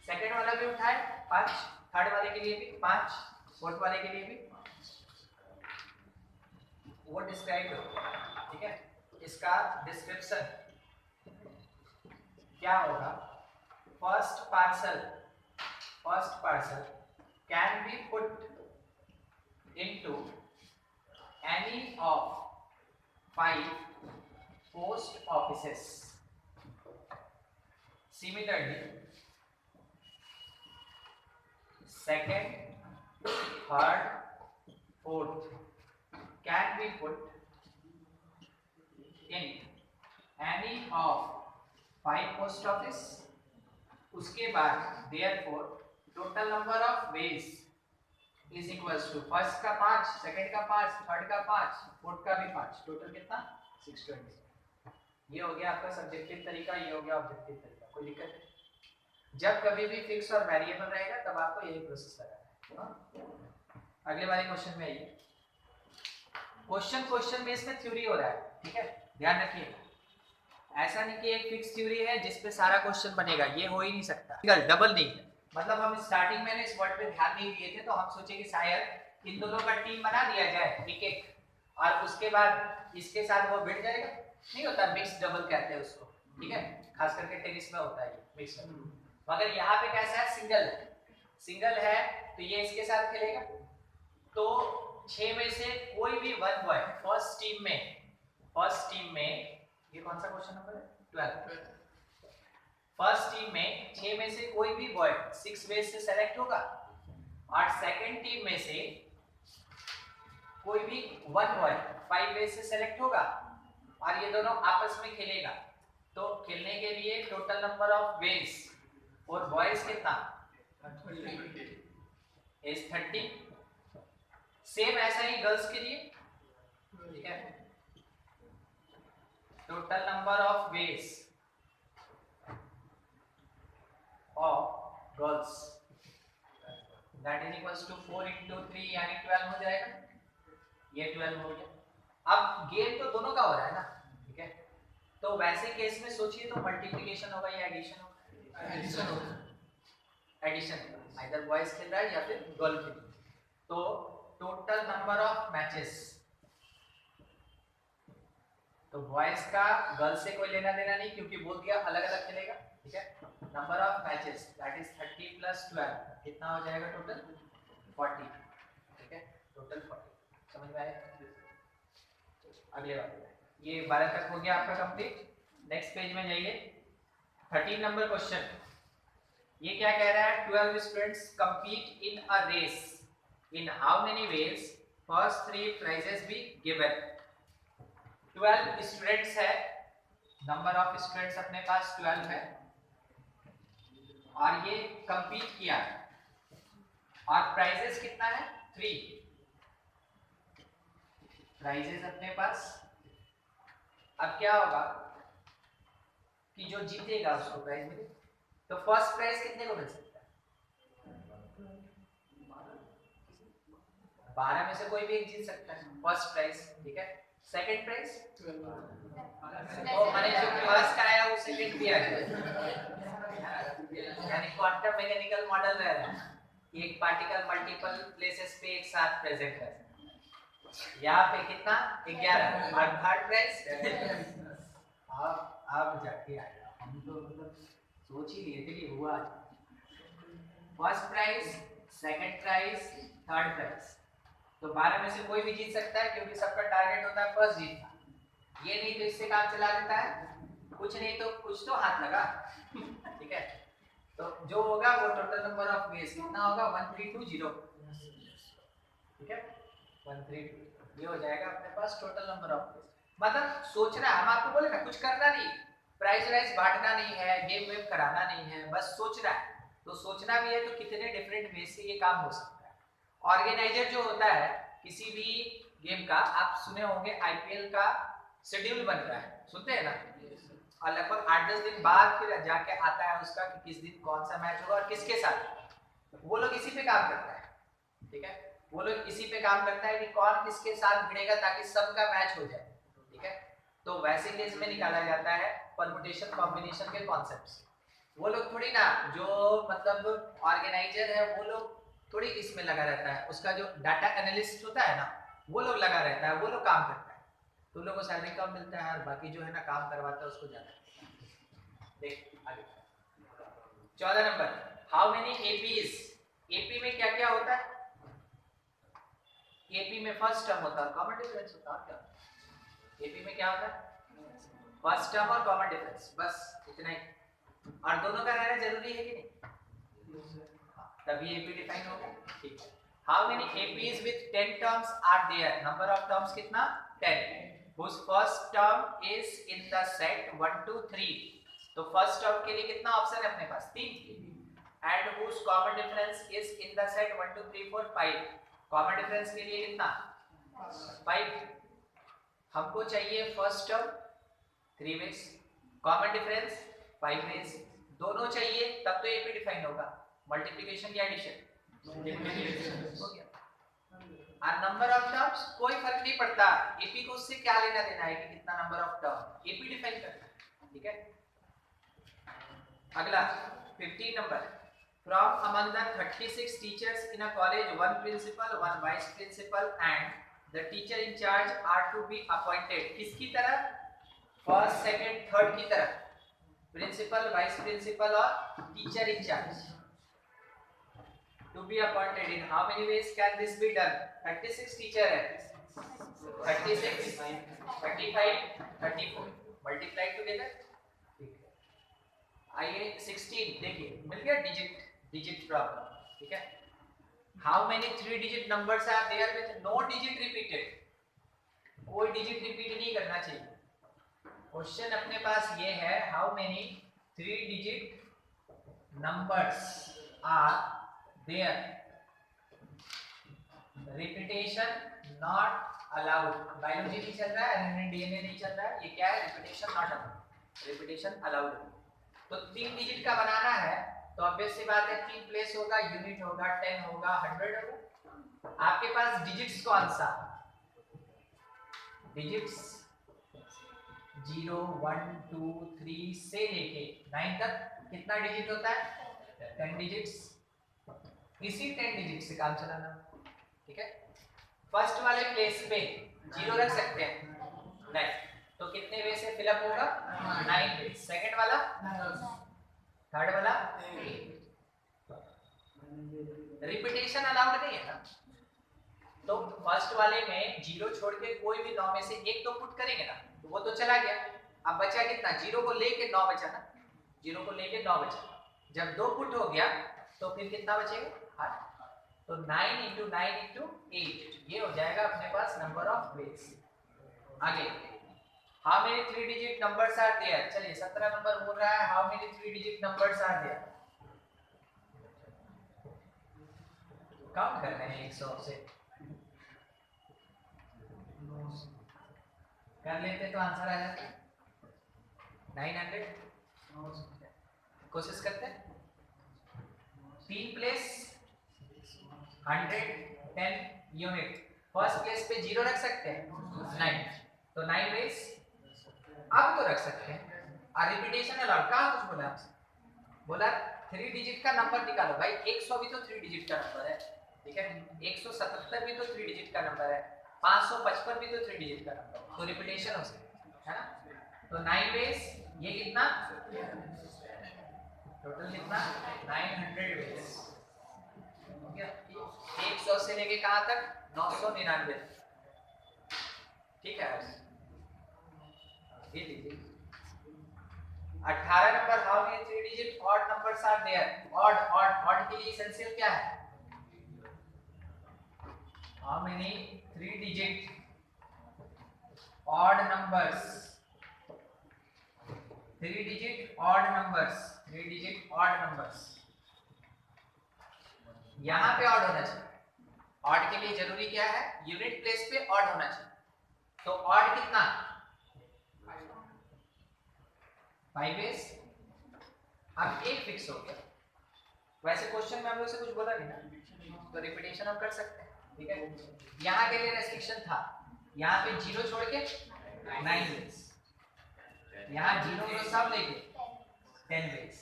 सेकंड वाला भी उठाए 5, थर्ड वाले के लिए भी 5, फोर्थ वाले के लिए भी वो डिस्क्राइब करो। ठीक है, इसका डिस्क्रिप्शन क्या होगा? First parcel can be put into any of 5 post offices. Similarly second, third, fourth can be put in any of 5 post office। उसके बाद therefore total number of ways is equals to first का 5, सेकंड का 5, थर्ड का 5, फोर्थ का भी 5, टोटल कितना 620। ये हो गया आपका सब्जेक्टिव तरीका, ये हो गया ऑब्जेक्टिव तरीका। कोई दिक्कत नहीं? जब कभी भी फिक्स और वेरिएबल रहेगा तब आपको यही प्रोसेस लगाना है। अगले वाले क्वेश्चन में आइए। क्वेश्चन में इसमें थ्योरी हो रहा है, ठीक है, ध्यान रखिए। ऐसा नहीं कि एक फिक्स थ्योरी है जिस पे सारा क्वेश्चन बनेगा, ये हो ही नहीं सकता। डबल नहीं है, मतलब हम स्टार्टिंग में इस वर्ड पे ध्यान नहीं दिए थे तो हम सोचे कि शायद इन दोनों का टीम बना दिया जाए एक एक, और उसके बाद इसके साथ वो भिड़ जाएगा। नहीं होता, मिक्स डबल कहते हैं उसको, ठीक है, खास करके टेनिस में होता है मिक्स डबल। मगर यहाँ पे कैसा है, सिंगल है तो ये इसके साथ खेलेगा। तो 6 में से कोई भी वन बॉय फर्स्ट टीम में ये कौन सा क्वेश्चन नंबर है 12। फर्स्ट टीम में 6 में से कोई भी बॉय 6 वेज से सेलेक्ट होगा, और सेकंड टीम में से कोई भी वन बॉय 5 वेज से सेलेक्ट होगा, और ये दोनों आपस में खेलेगा। तो खेलने के लिए टोटल नंबर ऑफ वेज और बॉयज कितना 30। सेम ऐसा ही गर्ल्स के लिए, ठीक है, total number of ways of girls that is equals to 4 into 3 यानी 12 हो जाएगा। ये 12 हो गया। अब गेम तो दोनों का हो रहा है ना, ठीक है, तो वैसे केस में सोचिए तो मल्टीप्लिकेशन होगा या एडिशन होगा? एडिशन, आइदर बॉयज खेल रहा है या फिर गर्ल खेल रही है। तो टोटल नंबर ऑफ मैचेस, तो बॉयज का गर्ल से कोई लेना देना नहीं क्योंकि बोल दिया अलग अलग खेलेगा, ठीक है। Number of matches that is 30 + 12 कितना हो जाएगा टोटल 40, ठीक है, टोटल 40। समझ में आया? अगले वाले ये 12 तक हो गया आपका कंप्लीट। नेक्स्ट पेज में जाइए, 13 नंबर क्वेश्चन। ये क्या कह रहा है? 12 students compete in a race. In how many ways? First 3 prizes be given. 12 students है, नंबर ऑफ स्टूडेंट्स अपने पास 12 है, और ये compete किया, और प्राइजेस कितना है 3 प्राइजेस अपने पास। अब क्या होगा कि जो जीतेगा उसको प्राइज मिलेगा। तो फर्स्ट प्राइज कितने को मिल सकता है? 12 में से कोई भी एक जीत सकता है फर्स्ट प्राइज, ठीक है। सेकंड प्राइज मैंने जो फर्स्ट का आया वो सेकंड भी आ जाएगा, यानी क्वांटम मैकेनिकल मॉडल रह रहा है, एक पार्टिकल मल्टीपल प्लेसेस पे एक साथ प्रेजेंट है। यहाँ पे कितना 11, और थर्ड प्राइज अब जाके आएगा। हम तो मतलब सोच ही लिए थे कि हुआ first prize, second prize, third prize. तो 12 में से कोई भी जीत सकता है क्योंकि सबका टारगेट होता है फर्स्ट जीतना। ये नहीं तो इससे काम चला लेता है, कुछ नहीं तो कुछ तो हाथ लगा, ठीक है। तो जो होगा वो टोटल नंबर ऑफ वेज कितना होगा 1320, ठीक है, 132। ये हो जाएगा अपने पास टोटल नंबर ऑफ वेज। मतलब सोच रहा है, हम आपको बोले ना कुछ करना नहीं, प्राइज वाइज बांटना नहीं है, गेम वेम कराना नहीं है, बस सोच रहा है। तो सोचना भी है तो कितने डिफरेंट वे से ये काम हो सकता है। ऑर्गेनाइजर जो होता है किसी भी गेम का, आप सुने होंगे आईपीएल का शेड्यूल बन रहा है, सुनते हैं ना, और लगभग 8-10 दिन बाद फिर जाके आता है उसका कि किस दिन कौन सा मैच होगा और किसके साथ। वो लोग इसी पे काम करता है, ठीक है, वो लोग इसी पे काम करता है कि कौन किसके साथ भिड़ेगा ताकि सबका मैच हो जाए, ठीक है। तो वैसे केस में निकाला जाता है परमुटेशन कॉम्बिनेशन के कॉन्सेप्ट से। वो लोग थोड़ी ना, जो मतलब ऑर्गेनाइजर है वो लोग थोड़ी इसमें लगा रहता है, उसका जो डाटा एनालिस्ट होता है ना वो लोग लगा रहता है, वो लोग काम करता है, तो उन लोगों को सैलरी कम मिलता है और बाकी जो है ना काम करवाता है उसको ज्यादा। देख आगे 14 number, how many APs. AP में क्या क्या होता है? एपी में फर्स्ट टर्म होता है, कॉमन डिफरेंस होता है। क्या एपी में क्या होता है? फर्स्ट टर्म और कॉमन डिफरेंस, बस इतना ही। और दोनों का रहना जरूरी है कि नहीं? तभी एपी डिफाइन होगा। ठीक है, how many APs with 10 terms are there. Number of terms कितना? 10 whose first term is in the set 1 2 3। तो फर्स्ट टर्म के लिए कितना ऑप्शन है अपने पास? 3। and whose common difference is in the set 1 2 3 4 5। Common difference के लिए कितना? 5। हमको चाहिए first term 3 ways, common difference 5 ways, दोनों चाहिए तब तो एपी डिफाइन होगा। मल्टीप्लिकेशन या एडिशन हो गया। और नंबर ऑफ टर्म्स कोई फर्क नहीं पड़ता, एपी को उससे क्या लेना देना है कि कितना number of term, AP define करना है। ठीक है, अगला 15 number, from among the 36 teachers in a college, one principal, one vice principal and the teacher in charge are to be appointed। किसकी तरफ? फर्स्ट सेकंड थर्ड की तरफ, प्रिंसिपल, वाइस प्रिंसिपल और teacher in charge. to be appointed in how many ways can this be done? 36 teacher है, 36 35 34 मल्टीप्लाई टुगेदर। आइए 16 देखिए, मिल गया डिजिट प्रॉब्लम। ठीक है, how many 3 digit numbers are there with no digit repeated. कोई डिजिट रिपीट नहीं करना चाहिए। क्वेश्चन अपने पास ये है, how many 3 digit numbers are there, repetition not allowed. Biology नहीं चल रहा है, एनएनए डीएनए नहीं चल रहा है, ये क्या है? Repetition not allowed, repetition allowed. तो 3 डिजिट का बनाना है तो ऑब्वियस सी बात है 3 प्लेस होगा, यूनिट होगा, 10 होगा, 100 होगा। आपके पास डिजिट्स कौन सा? डिजिट्स 0 1 2 3 से लेके 9 तक कितना डिजिट होता है? 10 डिजिट्स। इसी 10 डिजिट से काम चलाना। ठीक है, फर्स्ट वाले प्लेस पे 0 रख सकते हैं, नहीं तो कितने वे से फिलअप होगा? 9 वे। सेकंड वाला, थर्ड वाला, रिपीटेशन अलाउड नहीं है ना, तो फर्स्ट वाले में 0 छोड़ के कोई भी 9 में से एक तो पुट करेंगे ना, तो वो तो चला गया। अब बचा कितना? 0 को लेके 9 बचा ना, 0 को लेके 9 बचा। जब 2 पुट हो गया तो फिर कितना बचेगा? 8। तो 9 × 9 × 8 ये हो जाएगा अपने पास नंबर ऑफ वेज। आगे, how many 3 digit numbers are there. चलिए 17 नंबर बोल रहा है, how many 3 digit numbers are there. Count करते हैं 100 से, कर लेते तो आंसर आ जाता। 900। कोशिश करते हैं, 3 प्लेस 100 10 यूनिट, फर्स्ट प्लेस पे 0 रख सकते हैं 9, तो 9 वेज अब तो रख सकते हैं। और रिपीटेशन अलाउड, कहाँ कुछ बोला आपसे? बोला 3 डिजिट का नंबर निकालो। भाई 100 भी तो 3 डिजिट का नंबर है। ठीक है, 177 भी तो 3 डिजिट का नंबर है, 555 भी तो 3 डिजिट का नंबर है, तो रिपीटेशन हो सकती है ना। तो 9 वेज ये कितना? टोटल कितना? 900 वेज हो गया। 100 से लेके कहाँ तक? 999। ठीक है, ये लीजिए 18 number, how many 3 digit odd numbers are there. Odd के लिए एसेंशियल क्या है? How many 3 digit odd numbers, 3 digit odd numbers, 3 digit odd numbers. यहां पे ऑड होना चाहिए। ऑड के लिए जरूरी क्या है? यूनिट प्लेस पे ऑड होना चाहिए। तो ऑड कितना? 5 वेज। अब एक फिक्स हो गया। वैसे क्वेश्चन में हम लोग से कुछ बोला नहीं ना, तो रिपीटेशन हम कर सकते हैं। ठीक है, यहाँ के लिए रेस्ट्रिक्शन था, यहाँ पे 0 छोड़ के 9 वेज, यहाँ जीरो तो सब लेके 10 वेज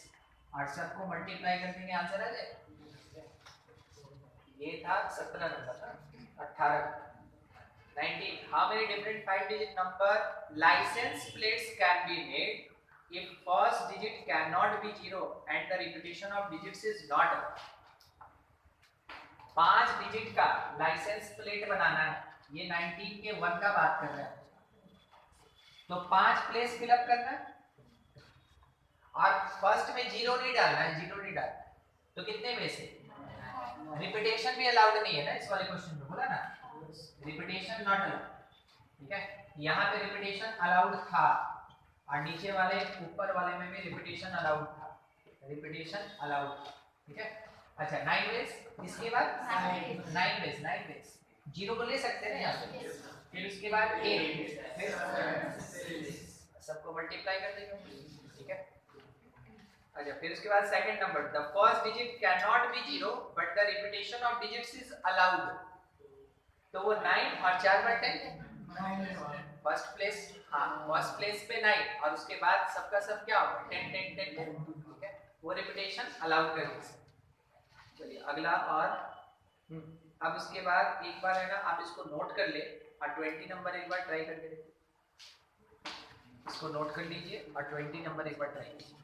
और सबको मल्टीप्लाई कर देंगे, आंसर आ जाए। ये था 17 नंबर ना, 18 19. How many different 5-digit number license plates can be made if first digit cannot be 0 and the repetition of digits is not 5 digit का लाइसेंस प्लेट बनाना है। ये 19 के 1 का बात कर रहा है, तो 5 प्लेस फिलअप करना है और फर्स्ट में 0 नहीं डालना है, 0 नहीं डालना है। तो कितने में से रिपीटेशन भी अलाउड नहीं है ना, इस वाले क्वेश्चन में बोला ना रिपीटेशन नॉट अलाउड, ठीक है। यहाँ पे रिपीटेशन अलाउड था और नीचे वाले ऊपर वाले में भी रिपीटेशन अलाउड था, रिपीटेशन अलाउड, ठीक है। अच्छा 9 वेज, इसके बाद 9 वेज 0 को ले सकते हैं ना यहाँ पे, फिर उसके बाद 8, फिर सबको मल्टीप्लाई कर देंगे, ठीक है। अच्छा फिर उसके बाद second number, the first digit can not be 0 but the repetition of digits is allowed. तो वो 9 और 4 बार 10, फर्स्ट प्लेस, हाँ फर्स्ट प्लेस पे 9 और उसके बाद सबका सब क्या होगा 10 10 10 10, ठीक है। वो रिपीटेशन अलाउड करेंगे। चलिए अगला, और अब उसके बाद एक बार है ना आप इसको नोट कर ले और 20 नंबर एक बार ट्राई करके देखिए, इसको नोट कर लीजिए और 20 नंबर एक बार ट्राई कीजिए।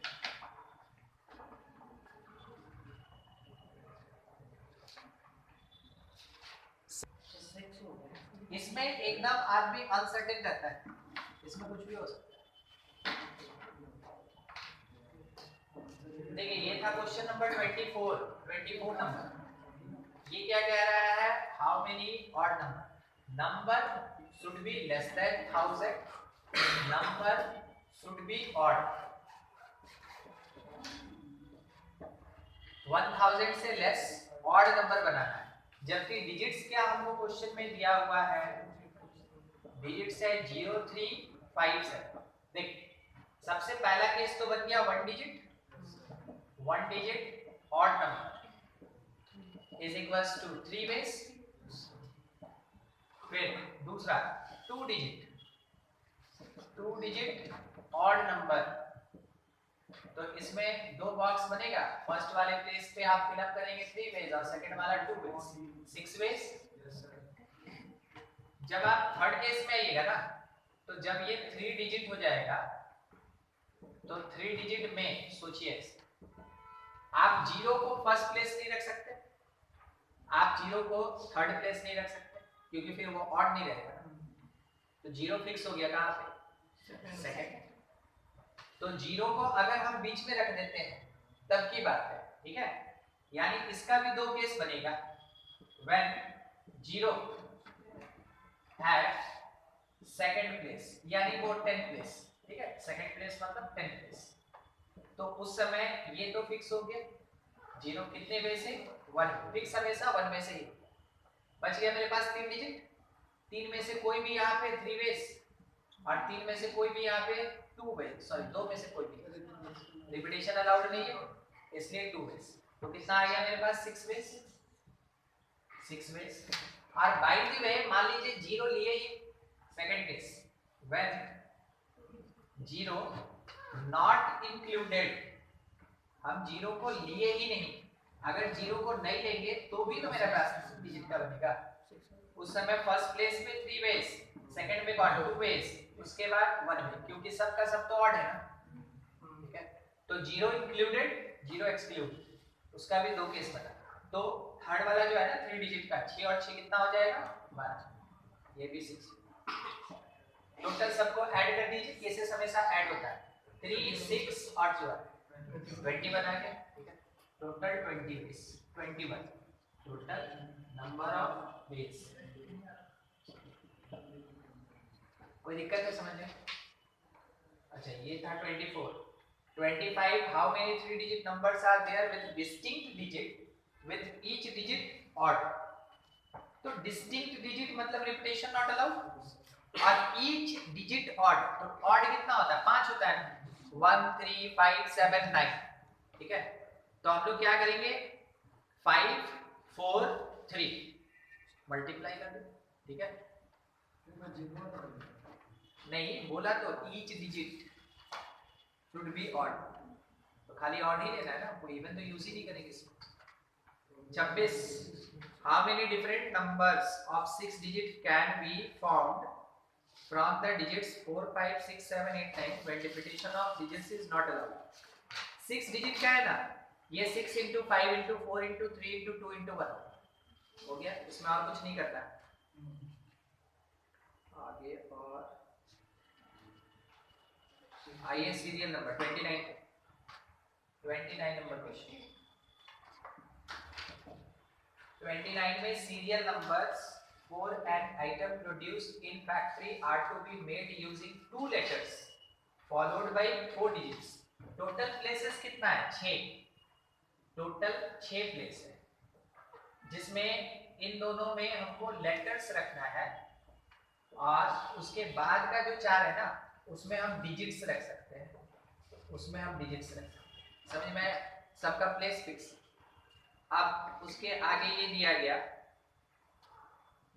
इसमें एकदम आदमी अनसर्टेन रहता है, इसमें कुछ भी हो सकता है। देखिए ये था क्वेश्चन नंबर 24 नंबर। ये क्या कह रहा है, how many odd number should be less then 1000, number should be odd, 1000 से लेस ऑड नंबर बनाना है। जबकि डिजिट्स क्या हमको क्वेश्चन में दिया हुआ है, डिजिट्स है 0 3 5 7। देख सबसे पहला केस तो बन गया 1 digit odd number is equals to 3 base. फिर दूसरा 2 डिजिट ऑड नंबर, तो इसमें 2 बॉक्स बनेगा, फर्स्ट वाले प्लेस पे आप फिलअप करेंगे 3 वेज और सेकंड वाला 2 वेज, 6 वेज। जब आप थर्ड केस में आइएगा ना, तो जब ये 3 डिजिट हो जाएगा तो 3 डिजिट में सोचिए आप 0 को फर्स्ट प्लेस नहीं रख सकते, आप 0 को थर्ड प्लेस नहीं रख सकते क्योंकि फिर वो ऑड नहीं रहेगा, तो 0 फिक्स हो गया कहां पे, सेकंड। तो 0 को अगर हम बीच में रख देते हैं तब की बात है, ठीक है। यानी इसका भी 2 केस बनेगा, व्हेन 0 हैव सेकंड प्लेस यानी वो 10 प्लेस, ठीक है। सेकंड प्लेस मतलब 10 प्लेस, तो उस समय ये तो फिक्स हो गया 0 कितने में से 1 फिक्स, हमेशा 1 में से ही बच गया मेरे पास 3 डिजिट, 3 में से कोई भी यहाँ पे 3 वेज और 3 में से कोई भी यहाँ पे 2 वेज, सॉरी 2 में से कोई भी, रिपीटेशन अलाउड नहीं है इसलिए 2 वेज। तो कितना आ गया मेरे पास 6 वेज। और बाय द वे मान लीजिए 0 लिए ही second case, when 0 not included, हम 0 को लिए ही नहीं, अगर 0 को नहीं लेंगे तो भी तो मेरा पास डिजिट का बनेगा। उस समय फर्स्ट प्लेस पे 3 वेज, सेकंड में 2 वेज, उसके बाद 1 वेज, क्योंकि सब का सब तो ऑड है ना, ठीक है। तो 0 इंक्लूडेड 0 एक्सक्लूड, उसका भी 2 केस बना। तो थर्ड वाला जो है ना 3 डिजिट का 6 और 6 कितना हो जाएगा 12, ये भी 6। टोटल सबको ऐड कर दीजिए, केसेस हमेशा ऐड होता है, 3 6 और 12 20 बना के, ठीक है। Total 20 ways, 21 total number of ways. कोई दिक्कत है समझ में? अच्छा ये था 24। 25 how many 3 digit numbers are there with distinct digit with each digit odd. तो डिस्टिंक्ट डिजिट मतलब रिपीटेशन नॉट अलाउड, और ईच डिजिट ऑड, तो ऑड कितना होता है 5 होता है, 1 3 5 7 9, ठीक है। तो हम लोग क्या करेंगे 5 4 3 मल्टीप्लाई कर दो, ठीक है। नहीं बोला तो each digit, should be odd, तो खाली ऑड ही लेना है ना, कोई इवन तो यूज ही नहीं करेंगे इसमें। 26 how many different numbers of 6 digit can be formed from the digits 4 5 6 7 8 9 when repetition of digits is not allowed। 6 digit क्या है ना, ये 6 into 5 into 4 into 3 into 2 into 1 हो गया, इसमें और कुछ नहीं करना है। आगे और आइए सीरियल नंबर 29 नंबर क्वेश्चन। 29 में serial numbers for an item produced in factory are to be made using 2 letters followed by 4 digits। Total places कितना है? 6। टोटल 6 प्लेस है, जिसमें इन दोनों में हमको लेटर्स रखना है और उसके बाद का जो 4 है ना, उसमें हम डिजिट्स रख सकते हैं, उसमें हम डिजिट्स रख सकते हैं। समझ में? सबका प्लेस फिक्स। अब उसके आगे ये दिया गया,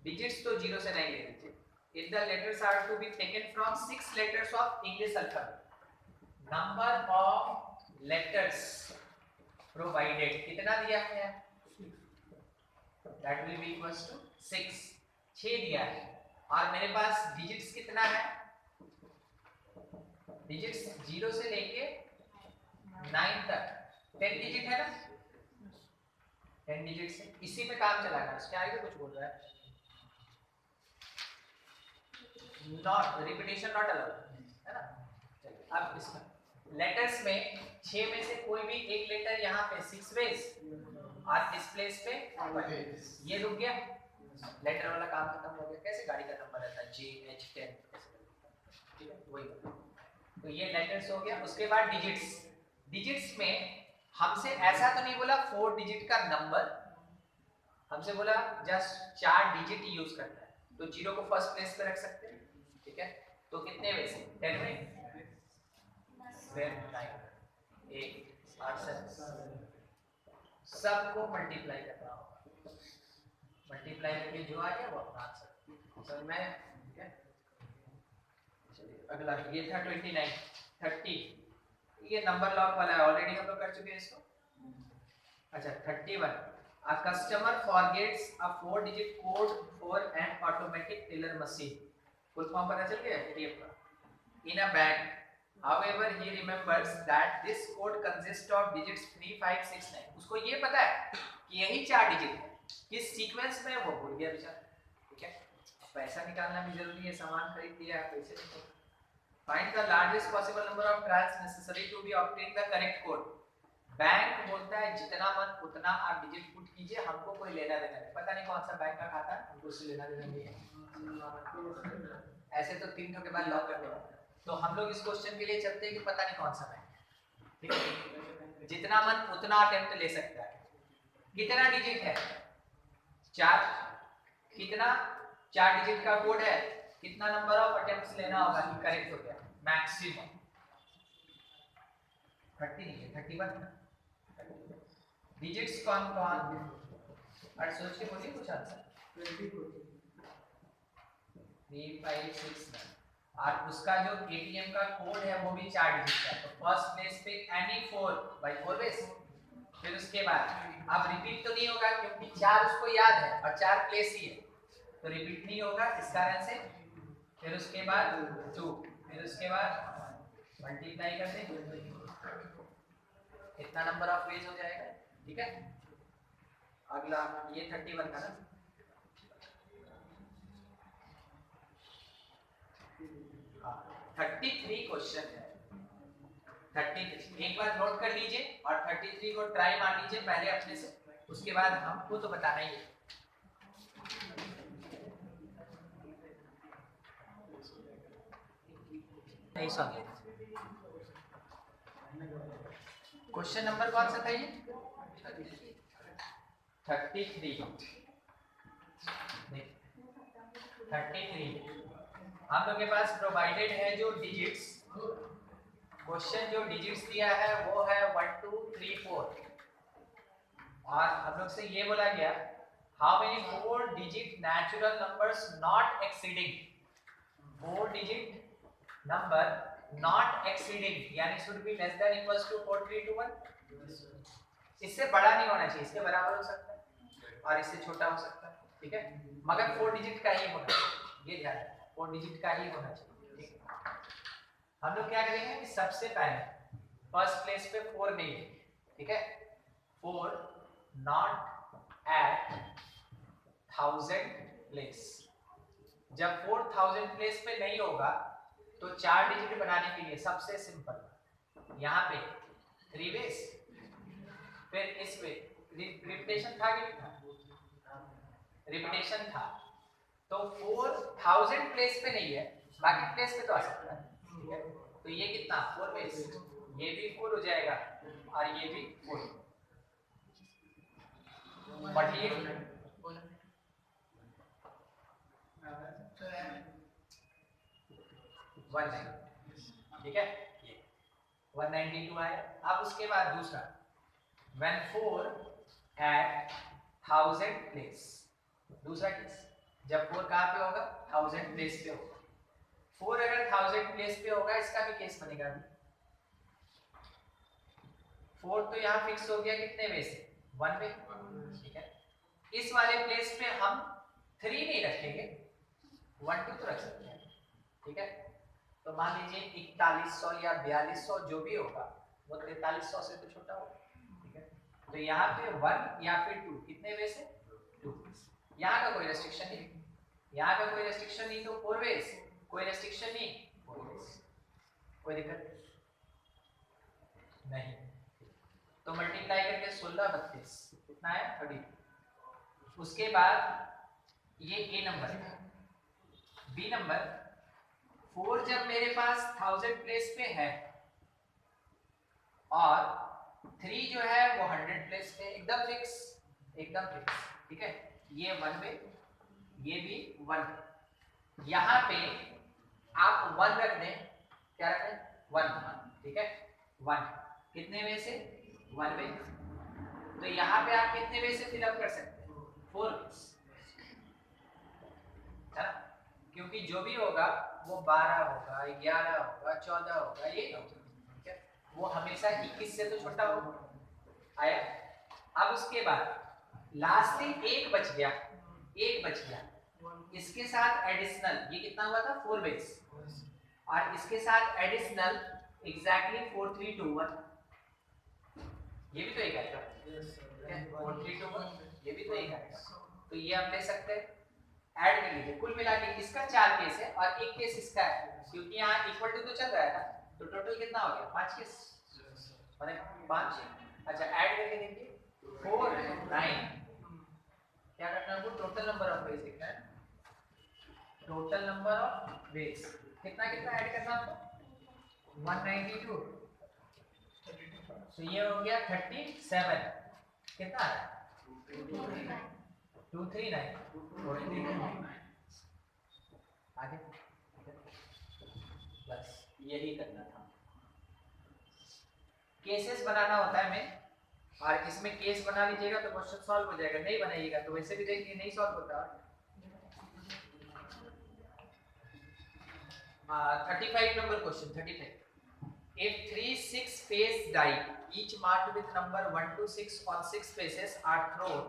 डिजिट्स तो 0 से नहीं ले लीजिए। If the letters are to be taken from 6 letters of English alphabet, number of letters provided कितना दिया है? That will be equals to 6। 6 दिया है और मेरे पास डिजिट्स कितना है? डिजिट्स 0 से लेके 9 तक 10 डिजिट है ना, 10 डिजिट से इसी पे काम चलाना। इसके आगे कुछ बोल रहा है? नॉट रिपीटेशन नॉट अलाउड है ना। चलिए अब इसमें लेटर्स में 6 में से कोई भी एक लेटर यहाँ पे 6 वेज और इस प्लेस पे ये रुक गया, लेटर वाला काम खत्म हो गया। कैसे गाड़ी का नंबर रहता है JH10, ठीक है वही। तो ये लेटर्स हो गया। उसके बाद डिजिट्स। डिजिट्स में हमसे ऐसा तो नहीं बोला 4 डिजिट का नंबर, हमसे बोला जस्ट 4 डिजिट यूज करना है, तो 0 को फर्स्ट प्लेस पे रख सकते हैं, ठीक है। तो कितने में से 10 में 7 9 8 8 7 सबको मल्टीप्लाई करना होगा। मल्टीप्लाई करके जो आ गया वो अपना आंसर। समझ में? ठीक है। चलिए अगला ये था 29। 30 ये नंबर लॉक वाला है, ऑलरेडी हम लोग कर चुके हैं इसको। अच्छा 31 A customer forgets a 4-digit code for an automatic teller machine। Full form पता चल गया एटीएम का। In a bank, however, he remembers that this code consists of digits 3 5 6 9। उसको ये पता है कि यही 4 डिजिट है, किस सीक्वेंस में वो भूल गया बेचारा, ठीक है। पैसा निकालना भी जरूरी है, सामान खरीद लिया है, पैसे नहीं। Find the largest possible number of tries necessary to be obtain the correct code। Bank बोलता है जितना मन उतना आप डिजिट पुट कीजिए, हमको कोई लेना देना नहीं। पता नहीं कौन सा बैंक का खाता है, हमको उससे लेना देना नहीं है। ऐसे तो 3 के बाद लॉक कर देगा। तो हम लोग इस क्वेश्चन के लिए चलते हैं कि पता नहीं कौन सा बैंक, ठीक है। जितना मन उतना अटेम्प्ट ले सकता है। कितना डिजिट है? 4। कितना 4 डिजिट का कोड है, कितना नंबर ऑफ अटेम्प्ट्स लेना होगा कि करेक्ट हो गया? मैक्सिमम 30 नहीं है, 31 है। डिजिट्स कौन कौन? और सोच के बोलिए कुछ आंसर। 3 5 6 9 और उसका जो एटीएम का कोड है वो भी 4 डिजिट का। तो फर्स्ट प्लेस पे एनी 4 बाय 4 बेस। फिर उसके बाद अब रिपीट तो नहीं होगा क्योंकि 4 उसको याद है और 4 प्लेस ही है, तो रिपीट नहीं होगा इस कारण से। फिर उसके बाद 2, फिर उसके बाद मल्टीप्लाई कर दें, इतना नंबर ऑफ वेज हो जाएगा, ठीक है। अगला ये 31 था ना। हाँ 33 क्वेश्चन है। 33 एक बार नोट कर लीजिए और 33 को ट्राई मार लीजिए पहले अपने से, उसके बाद हमको तो बताना ही है। नहीं सुन। क्वेश्चन नंबर कौन सा था ये? 33। हम लोग के पास प्रोवाइडेड है जो डिजिट्स। क्वेश्चन जो डिजिट्स दिया है वो है 1 2 3 4 और हम लोग से ये बोला गया how many 4 digit natural numbers not exceeding 4 digit number not exceeding यानी should be less than equals to 4321, इससे बड़ा नहीं होना चाहिए, इसके बराबर हो सकता है और इससे छोटा हो सकता है, ठीक है, मगर 4 डिजिट का ही होना चाहिए, ये ध्यान रखना 4 डिजिट का ही होना चाहिए, ठीक है। हम लोग क्या करेंगे कि सबसे पहले फर्स्ट प्लेस पे 4 नहीं है, ठीक है, 4 नॉट एट 1000 प्लेस। जब 4000 प्लेस पे नहीं होगा तो 4 डिजिट बनाने के लिए सबसे सिंपल यहाँ पे 3 बेस, फिर इस वे रिपीटेशन था कि नहीं था, रिपीटेशन था, तो 4000 प्लेस पे नहीं है, बाकी प्लेस पे तो आ सकता है, ठीक है, तो ये कितना 4 बेस, ये भी 4 हो जाएगा और ये भी 4, बढ़िए 190, ठीक है, ये 192 आया। अब उसके बाद दूसरा when 4 at 1000 place, दूसरा केस जब 4 कहाँ पे होगा 1000 प्लेस पे होगा, 4 अगर 1000 प्लेस पे होगा इसका भी केस बनेगा, 4 तो यहाँ फिक्स हो गया कितने वे से 1 वे, ठीक है, इस वाले प्लेस पे हम 3 नहीं रखेंगे 1 2 तो रख सकते हैं, ठीक है, तो मान लीजिए 4100 या 4200 जो भी होगा वो 4300 से तो छोटा होगा, ठीक है, तो यहाँ पे 1 या फिर 2 कितने वे से 2, यहाँ का कोई रेस्ट्रिक्शन नहीं, यहाँ का कोई रेस्ट्रिक्शन नहीं, तो 4 वेज कोई रेस्ट्रिक्शन नहीं, 4 वेज कोई दिक्कत नहीं, तो मल्टीप्लाई करके 16 32 कितना है 30। उसके बाद ये ए नंबर है, बी नंबर 4 जब मेरे पास 1000 प्लेस पे है और 3 जो है वो 100 प्लेस पे, एकदम फिक्स, एकदम फिक्स, ठीक है, ये 1 वे, ये भी 1, यहाँ पे आप 1 रख दें, क्या रख दें 1, ठीक है, 1 कितने वे से 1 वे, तो यहाँ पे आप कितने वे से फिलअप कर सकते हैं 4 वे, है ना, क्योंकि जो भी होगा वो 12 होगा 11 होगा 14 होगा, ये ठीक है, वो हमेशा 21 से तो छोटा होगा, आया। अब उसके बाद लास्टली एक बच गया, इसके साथ एडिशनल ये कितना हुआ था 4 बेस, और इसके साथ एडिशनल एग्जैक्टली 4321, ये भी तो एक आएगा, 4321 ये भी तो एक आएगा, तो ये हम ले सकते हैं, ऐड कर लीजिए, कुल मिला के इसका 4 केस है और एक केस इसका है, क्योंकि यहाँ इक्वल टू तो चल रहा है ना, तो टोटल कितना हो गया 5 केस, माने 5, अच्छा ऐड करके देखिए 4 9, क्या करना है, टोटल नंबर ऑफ वेज लिखना है, टोटल नंबर ऑफ वेज कितना कितना ऐड करना आपको 192, तो ये हो गया 37, कितना आ रहा है 239, आगे बस यही करना था, केसेस बनाना होता है हमें, और इसमें केस बना लीजिएगा तो क्वेश्चन सॉल्व हो जाएगा, नहीं बनाइएगा तो वैसे भी देखिए नहीं सॉल्व होता। 35 number question, 35. If 3 6 face die, each marked with number 1 to 6 on 6 faces are thrown,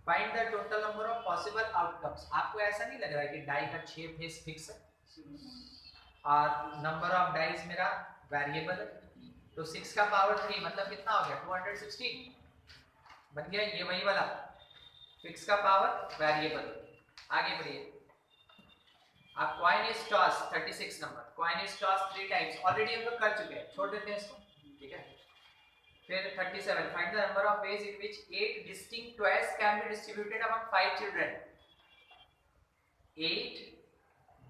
find the total number of possible outcomes. आपको ऐसा नहीं लग रहा है कि डाई का 6 फेस फिक्स है और नंबर ऑफ डाइज मेरा वेरिएबल है, तो 6 का पावर 3 मतलब कितना हो गया 216 बन गया, ये वही वाला फिक्स का पावर वेरिएबल। आगे बढ़िए, अब coin is toss 36 number, coin is toss 3 times, already हम लोग कर चुके हैं, छोड़ देते हैं इसको, ठीक है। फिर 37, find the number of ways in which 8 distinct toys can be distributed among 5 children, 8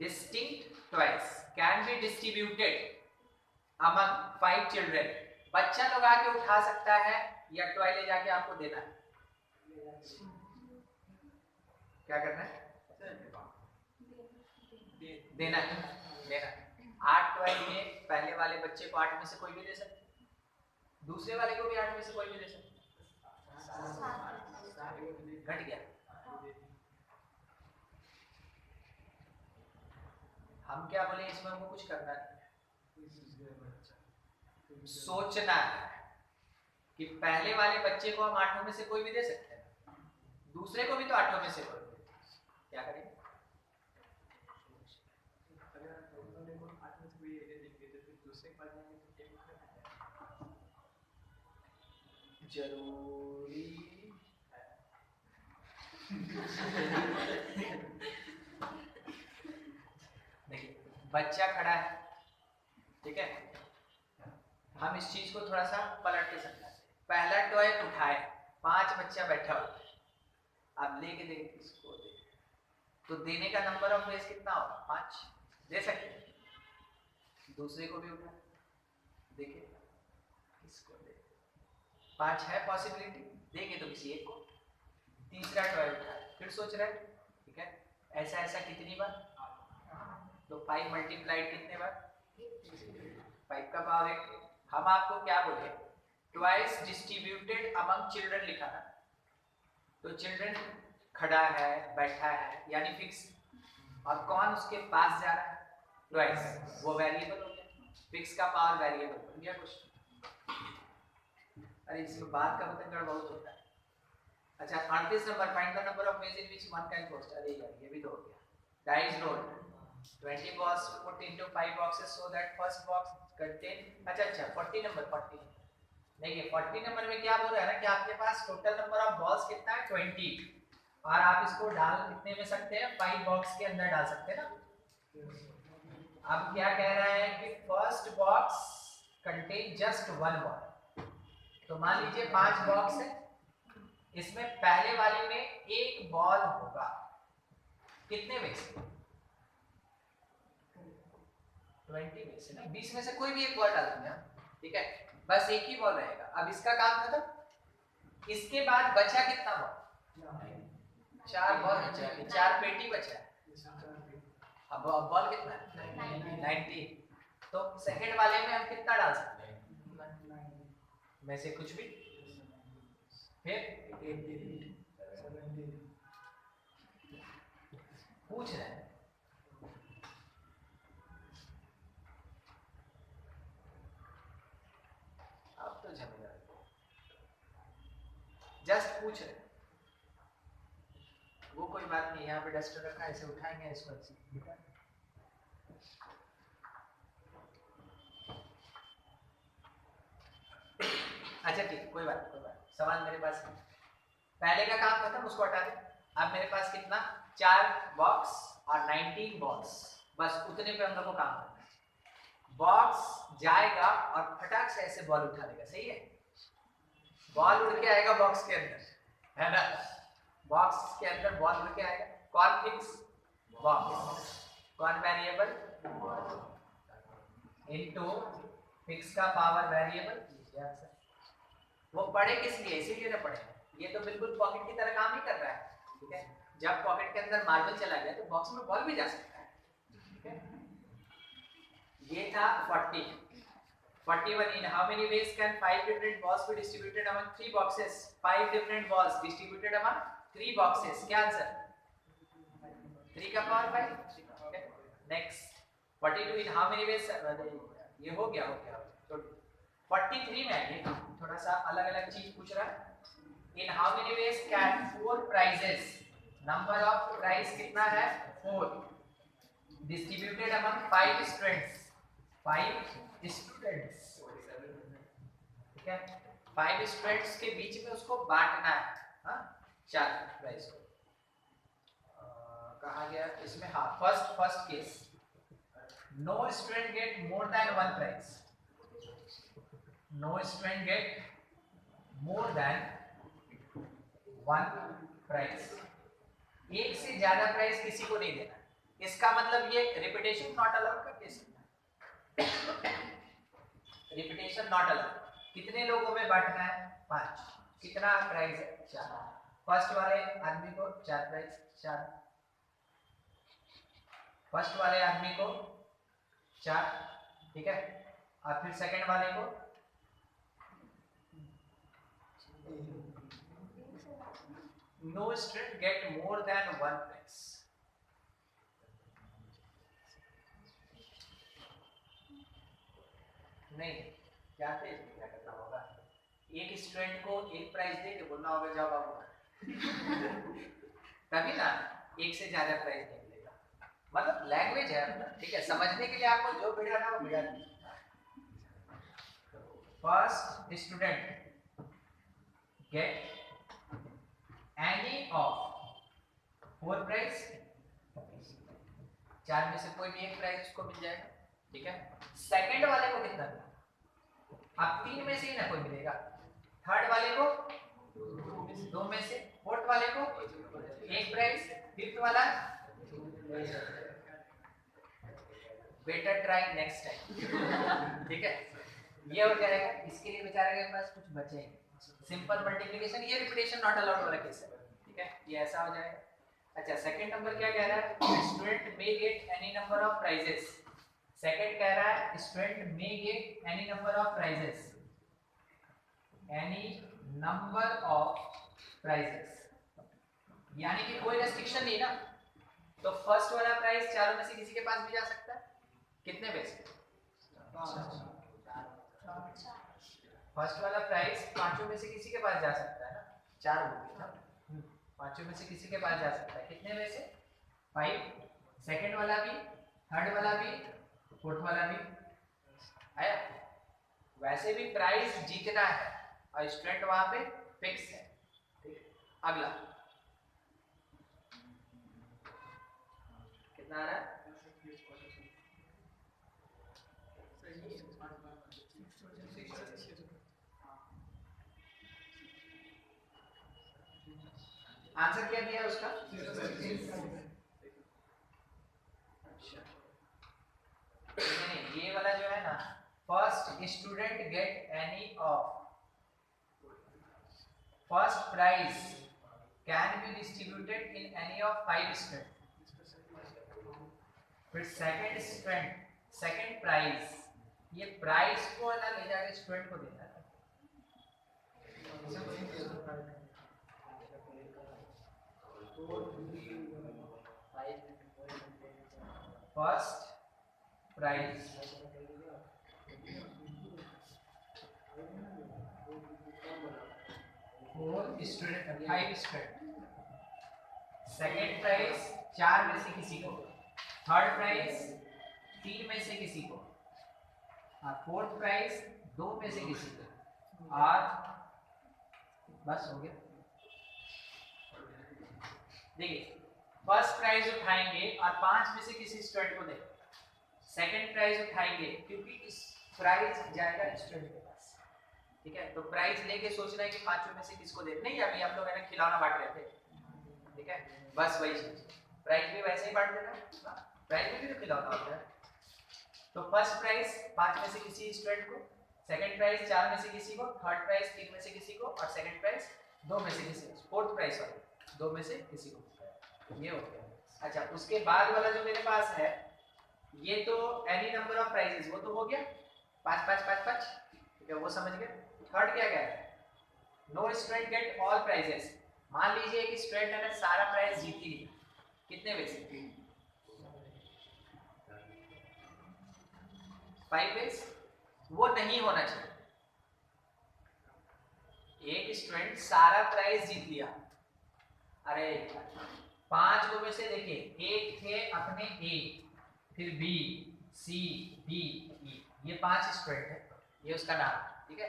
distinct toys can be distributed among 5 children, बच्चा लोग आके उठा सकता है या टॉय ले जाके आपको देना है, क्या करना है देना है, देना। 8 टॉय में पहले वाले बच्चे को 8 में से कोई भी दे सकता, दूसरे वाले को भी 8 में से कोई भी दे सकता, घट गया। हम क्या बोले इसमें हमको कुछ करना है, सोचना है कि पहले वाले बच्चे को हम 8 में से कोई भी दे सकते हैं, दूसरे को भी तो 8 में से कोई भी, क्या करेंगे? जरूरी देखिए बच्चा खड़ा है, ठीक है, हम इस चीज को थोड़ा सा पलट के समझाते हैं। पहला टॉय उठाए, 5 बच्चा बैठा हुआ, अब लेके दे इसको दे, तो देने का नंबर ऑफ वेज कितना होगा? 5 दे सकते हैं। दूसरे को भी उठा, देखिए इसको दे, 5 है पॉसिबिलिटी, देंगे तो किसी एक को। तीसरा टॉय उठा, फिर सोच रहे हैं, ठीक है, ऐसा ऐसा कितनी बार? तो 5 मल्टीप्लाइड कितने बार? 5 का पावर 8। हम आपको क्या बोले? ट्वाइस डिस्ट्रीब्यूटेड अमंग चिल्ड्रन लिखा था, तो चिल्ड्रन खड़ा है, बैठा है, यानी फिक्स, और कौन उसके पास जा रहा है? ट्वाइस, वो वेरिएबल हो गया, फिक्स का पावर वेरिएबल बन गया कुछ। अरे इसमें बात का बतंगड़ बहुत होता है। अच्छा 38 number, find the number of ways in which one can post. अरे यार ये भी तो हो गया। Dice role, 20 balls put into 5 boxes so that first box contain, अच्छा 40 नंबर, 40 देखिए 40 नंबर में क्या बोल रहा है ना कि आपके पास टोटल नंबर ऑफ बॉल्स कितना है? 20, और आप इसको डाल कितने में सकते हैं? 5 बॉक्स के अंदर डाल सकते हैं ना। अब क्या कह रहा है कि first box contain just 1 ball, तो मान लीजिए 5 बॉक्स है, इसमें पहले वाले में 1 बॉल होगा, कितने में से? 20 में से ना, 20 में से कोई भी एक बॉल डाल देंगे, ठीक है, बस एक ही बॉल रहेगा। अब इसका काम खत्म। इसके बाद बचा कितना बॉल? 4 बॉल बचा है, 4 पेटी बचा है। अब बॉल कितना है? 90। तो सेकंड वाले में हम कितना डाल सकते हैं? में से कुछ भी, फिर पूछ रहे हैं जस्ट पूछ रहे, वो कोई बात नहीं। यहाँ पे डस्टर रखा है, इसे उठाएंगे, इसको अच्छा ठीक, कोई बात। सवाल मेरे पास है, पहले का काम खत्म, उसको हटा दे। अब मेरे पास कितना? 4 बॉक्स और 19 बॉक्स, बस उतने पे हम लोग को काम करना है। बॉक्स जाएगा और फटाक से ऐसे बॉल उठा लेगा, सही है? बॉल उड़ के आएगा बॉक्स के अंदर, है ना? बॉक्स के अंदर बॉल उड़ के आएगा। कौन फिक्स? बॉक्स। कौन वेरिएबल? इनटू फिक्स का पावर वेरिएबल। वो पढ़े किस लिए? इसीलिए ना पढ़े, ये तो बिल्कुल पॉकेट की तरह काम ही कर रहा है, ठीक है। जब पॉकेट के अंदर मार्बल चला गया तो बॉक्स में बॉल भी जा सकता है, ठीक है। ये था 40। 41 in how many ways can 5 different balls be distributed among 3 boxes? 5 different balls distributed among 3 boxes. क्या आंसर? 3 का power 5। okay. Next 42 in how many ways? ये हो गया तो 43 में आइए, थोड़ा सा अलग-अलग चीज पूछ रहा है। In how many ways can 4 prizes, number of prize कितना है? 4, distributed among 5 students. 5 स्टूडेंट्स, ठीक है, 5 स्टूडेंट्स के बीच में उसको बांटना है, हाँ 4 प्राइस को। कहा गया इसमें, हाँ first case, no student get more than 1 prize. No student get more than 1 prize, एक से ज्यादा प्राइज किसी को नहीं देना। इसका मतलब ये रिपीटेशन नॉट अलाउड का केस है। Repetition not allowed. कितने लोगों में बांटना है? 5। कितना प्राइस है? 4। फर्स्ट वाले आदमी को 4 प्राइस, 4। फर्स्ट वाले आदमी को 4, ठीक है, और फिर सेकंड वाले को no student get more than 1 price. नहीं जानते हैं क्या करना होगा, एक स्टूडेंट को एक प्राइज दे के बोलना होगा जाओ बाबू तभी ना एक से ज्यादा प्राइज नहीं मिलेगा। मतलब लैंग्वेज है अपना, ठीक है, समझने के लिए आपको जो बिठाना वो बिठा दीजिए। First student get any of 4 prize, 4 में से कोई भी एक प्राइज उसको मिल जाएगा, ठीक है। सेकंड वाले को कितना, अब 3 में से ही ना कोई मिलेगा, थर्ड वाले को 2 में से, फोर्थ वाले को 1 प्राइज, फिफ्थ वाला बेटर ट्राई नेक्स्ट टाइम, ठीक है। ये हो जाएगा, इसके लिए बेचारे के पास कुछ बचे ही, सिंपल मल्टीप्लिकेशन, ये रिपीटेशन नॉट अलाउड वाला केस है, ठीक है, ये ऐसा हो जाएगा। अच्छा सेकंड नंबर क्या कह रहा है, student may get any number of prizes, second कह रहा है student may get any number of prizes, any number of prizes, यानी कि कोई रेस्ट्रिक्शन नहीं ना, तो फर्स्ट वाला प्राइस चारों में से किसी के पास भी जा सकता है, कितने पैसे, फर्स्ट वाला प्राइस पांचों में से किसी के पास जा सकता है ना, 4 होगी ना, पांचों में से किसी के पास जा सकता है, कितने में से 5, सेकंड वाला भी, थर्ड वाला भी, फोर्थ वाला भी आया। वैसे भी प्राइस जीतना है और स्टूडेंट वहां पे फिक्स है, ठीक है। अगला कितना आ रहा है, आंसर क्या दिया उसका, अच्छा नहीं, ये वाला जो है ना, first student get any of, first prize can be distributed in any of 5 student, फिर सेकंड स्टूडेंट सेकंड प्राइज, ये प्राइज को ना ले जाके स्टूडेंट को देना है, first prize for student 5 student, second prize 4 में से किसी को, थर्ड प्राइज 3 में से किसी को, और फोर्थ प्राइज 2 में से किसी को, और बस हो गया। देखिए फर्स्ट प्राइज उठाएंगे और 5 में से किसी स्टूडेंट को देंगे, सेकंड प्राइज उठाएंगे क्योंकि इस प्राइज जाएगा स्टूडेंट के पास, ठीक है। तो प्राइज लेके सोच रहे हैं कि 5 में से किसको दे, नहीं अभी हम लोग है ना खिलौना बांट रहे थे, ठीक है, बस वही चीज, प्राइज भी वैसे ही बांट देना, प्राइज में भी तो खिलौना होता है। तो फर्स्ट प्राइज 5 में से किसी स्टूडेंट को, सेकंड प्राइज 4 में से किसी को, थर्ड प्राइज 3 में से किसी को, और सेकंड प्राइज 2 में से किसी को, फोर्थ प्राइज 2 में से किसी को, ये हो गया। अच्छा उसके बाद वाला जो मेरे पास है, ये तो एनी नंबर ऑफ प्राइजेस, वो तो हो गया 5 5 5 5, ठीक है, वो समझ गए। थर्ड क्या कह रहा है, no student get all prizes, मान लीजिए एक स्टूडेंट ने सारा प्राइज जीत लिया, कितने वैसे 5 वेज, वो नहीं होना चाहिए। एक स्टूडेंट सारा प्राइज जीत लिया, अरे 5 लोगों में से देखिए, एक थे अपने ए, फिर बी, सी, डी, ई, ये 5 स्टूडेंट है, ये उसका नाम, ठीक है।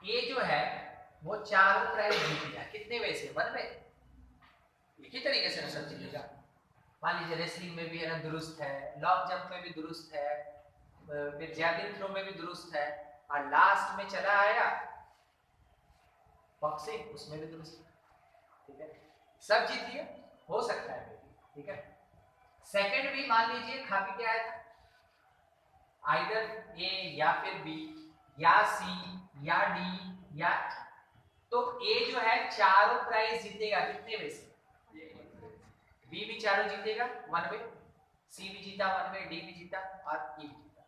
ए जो है वो 4 प्राइज जीत लिया, कितने वे से 1 वे, एक ही तरीके से सब जीतेगा। मान लीजिए रेसलिंग में भी है ना दुरुस्त है, लॉन्ग जंप में भी दुरुस्त है, फिर जैवलिन थ्रो में भी दुरुस्त है, और लास्ट में चला आया बॉक्सिंग, उसमें भी दुरुस्त है, ठीक है, सब जीत लिया, हो सकता है, ठीक है। सेकंड भी मान लीजिए खा पी के आया था, आइदर ए या फिर बी या सी या डी या, तो ए जो है 4 प्राइज जीतेगा, कितने वे से, बी भी 4 जीतेगा 1 वे, सी भी जीता 1 वे, डी भी जीता और ई भी जीता,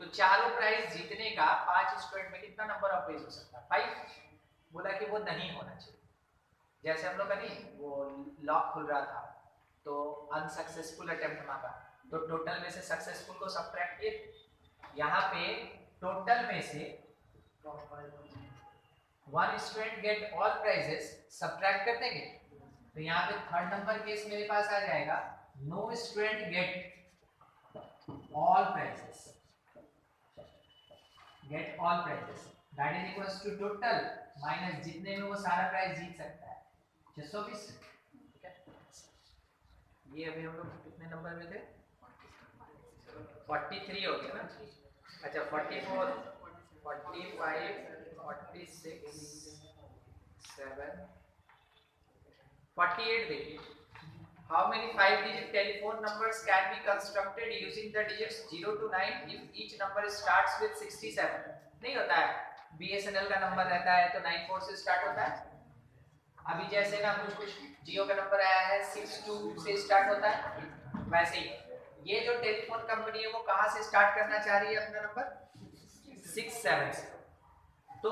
तो 4 प्राइज जीतने का 5 स्टूडेंट में कितना नंबर ऑफ वेज हो सकता है, 5। बोला कि वो नहीं होना चाहिए, जैसे हम लोग का नहीं वो लॉक खुल रहा था तो अनसक्सेसफुल अटेम्प्ट मांगा, तो टोटल में से सक्सेसफुल को सबट्रैक्ट किए, यहाँ पे टोटल में से one student get all prizes subtract कर देंगे, तो यहाँ पे थर्ड नंबर केस मेरे पास आ जाएगा no student get all prizes, get all prizes that is equals to total minus जितने में वो सारा प्राइस जीत सकता है 620। ठीक है, ये अभी हम लोग कितने नंबर में थे? 43 हो गया ना। अच्छा 44, 45, 46, 7, 48 देखिए। How many 5-digit telephone numbers can be constructed using the digits 0 to 9 if each number starts with 67? नहीं होता है। BSNL का नंबर रहता है तो 94 से स्टार्ट होता है। अभी जैसे ना कुछ जियो का नंबर आया है 62 से स्टार्ट होता है, वैसे ही ये जो टेलीफोन कंपनी है वो कहाँ से स्टार्ट करना चाह रही है अपना नंबर? 67 से। तो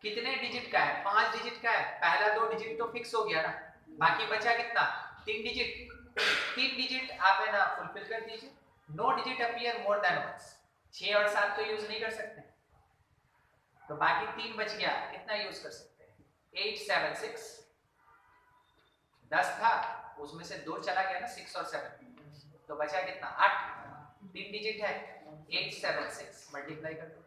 कितने डिजिट का है? 5 डिजिट का है। पहला 2 डिजिट तो फिक्स हो गया ना, बाकी बचा कितना? 3 डिजिट। 3 डिजिट आप है ना फुलफिल कर दीजिए। No digit appear more than once. 6 और 7 तो यूज नहीं कर सकते, तो बाकी 3 बच गया। कितना यूज कर सकते हैं? 876। 10 था उसमें से 2 चला गया ना, 6 और 7, तो बचा कितना? 8। 3 डिजिट है 876 मल्टीप्लाई कर दो।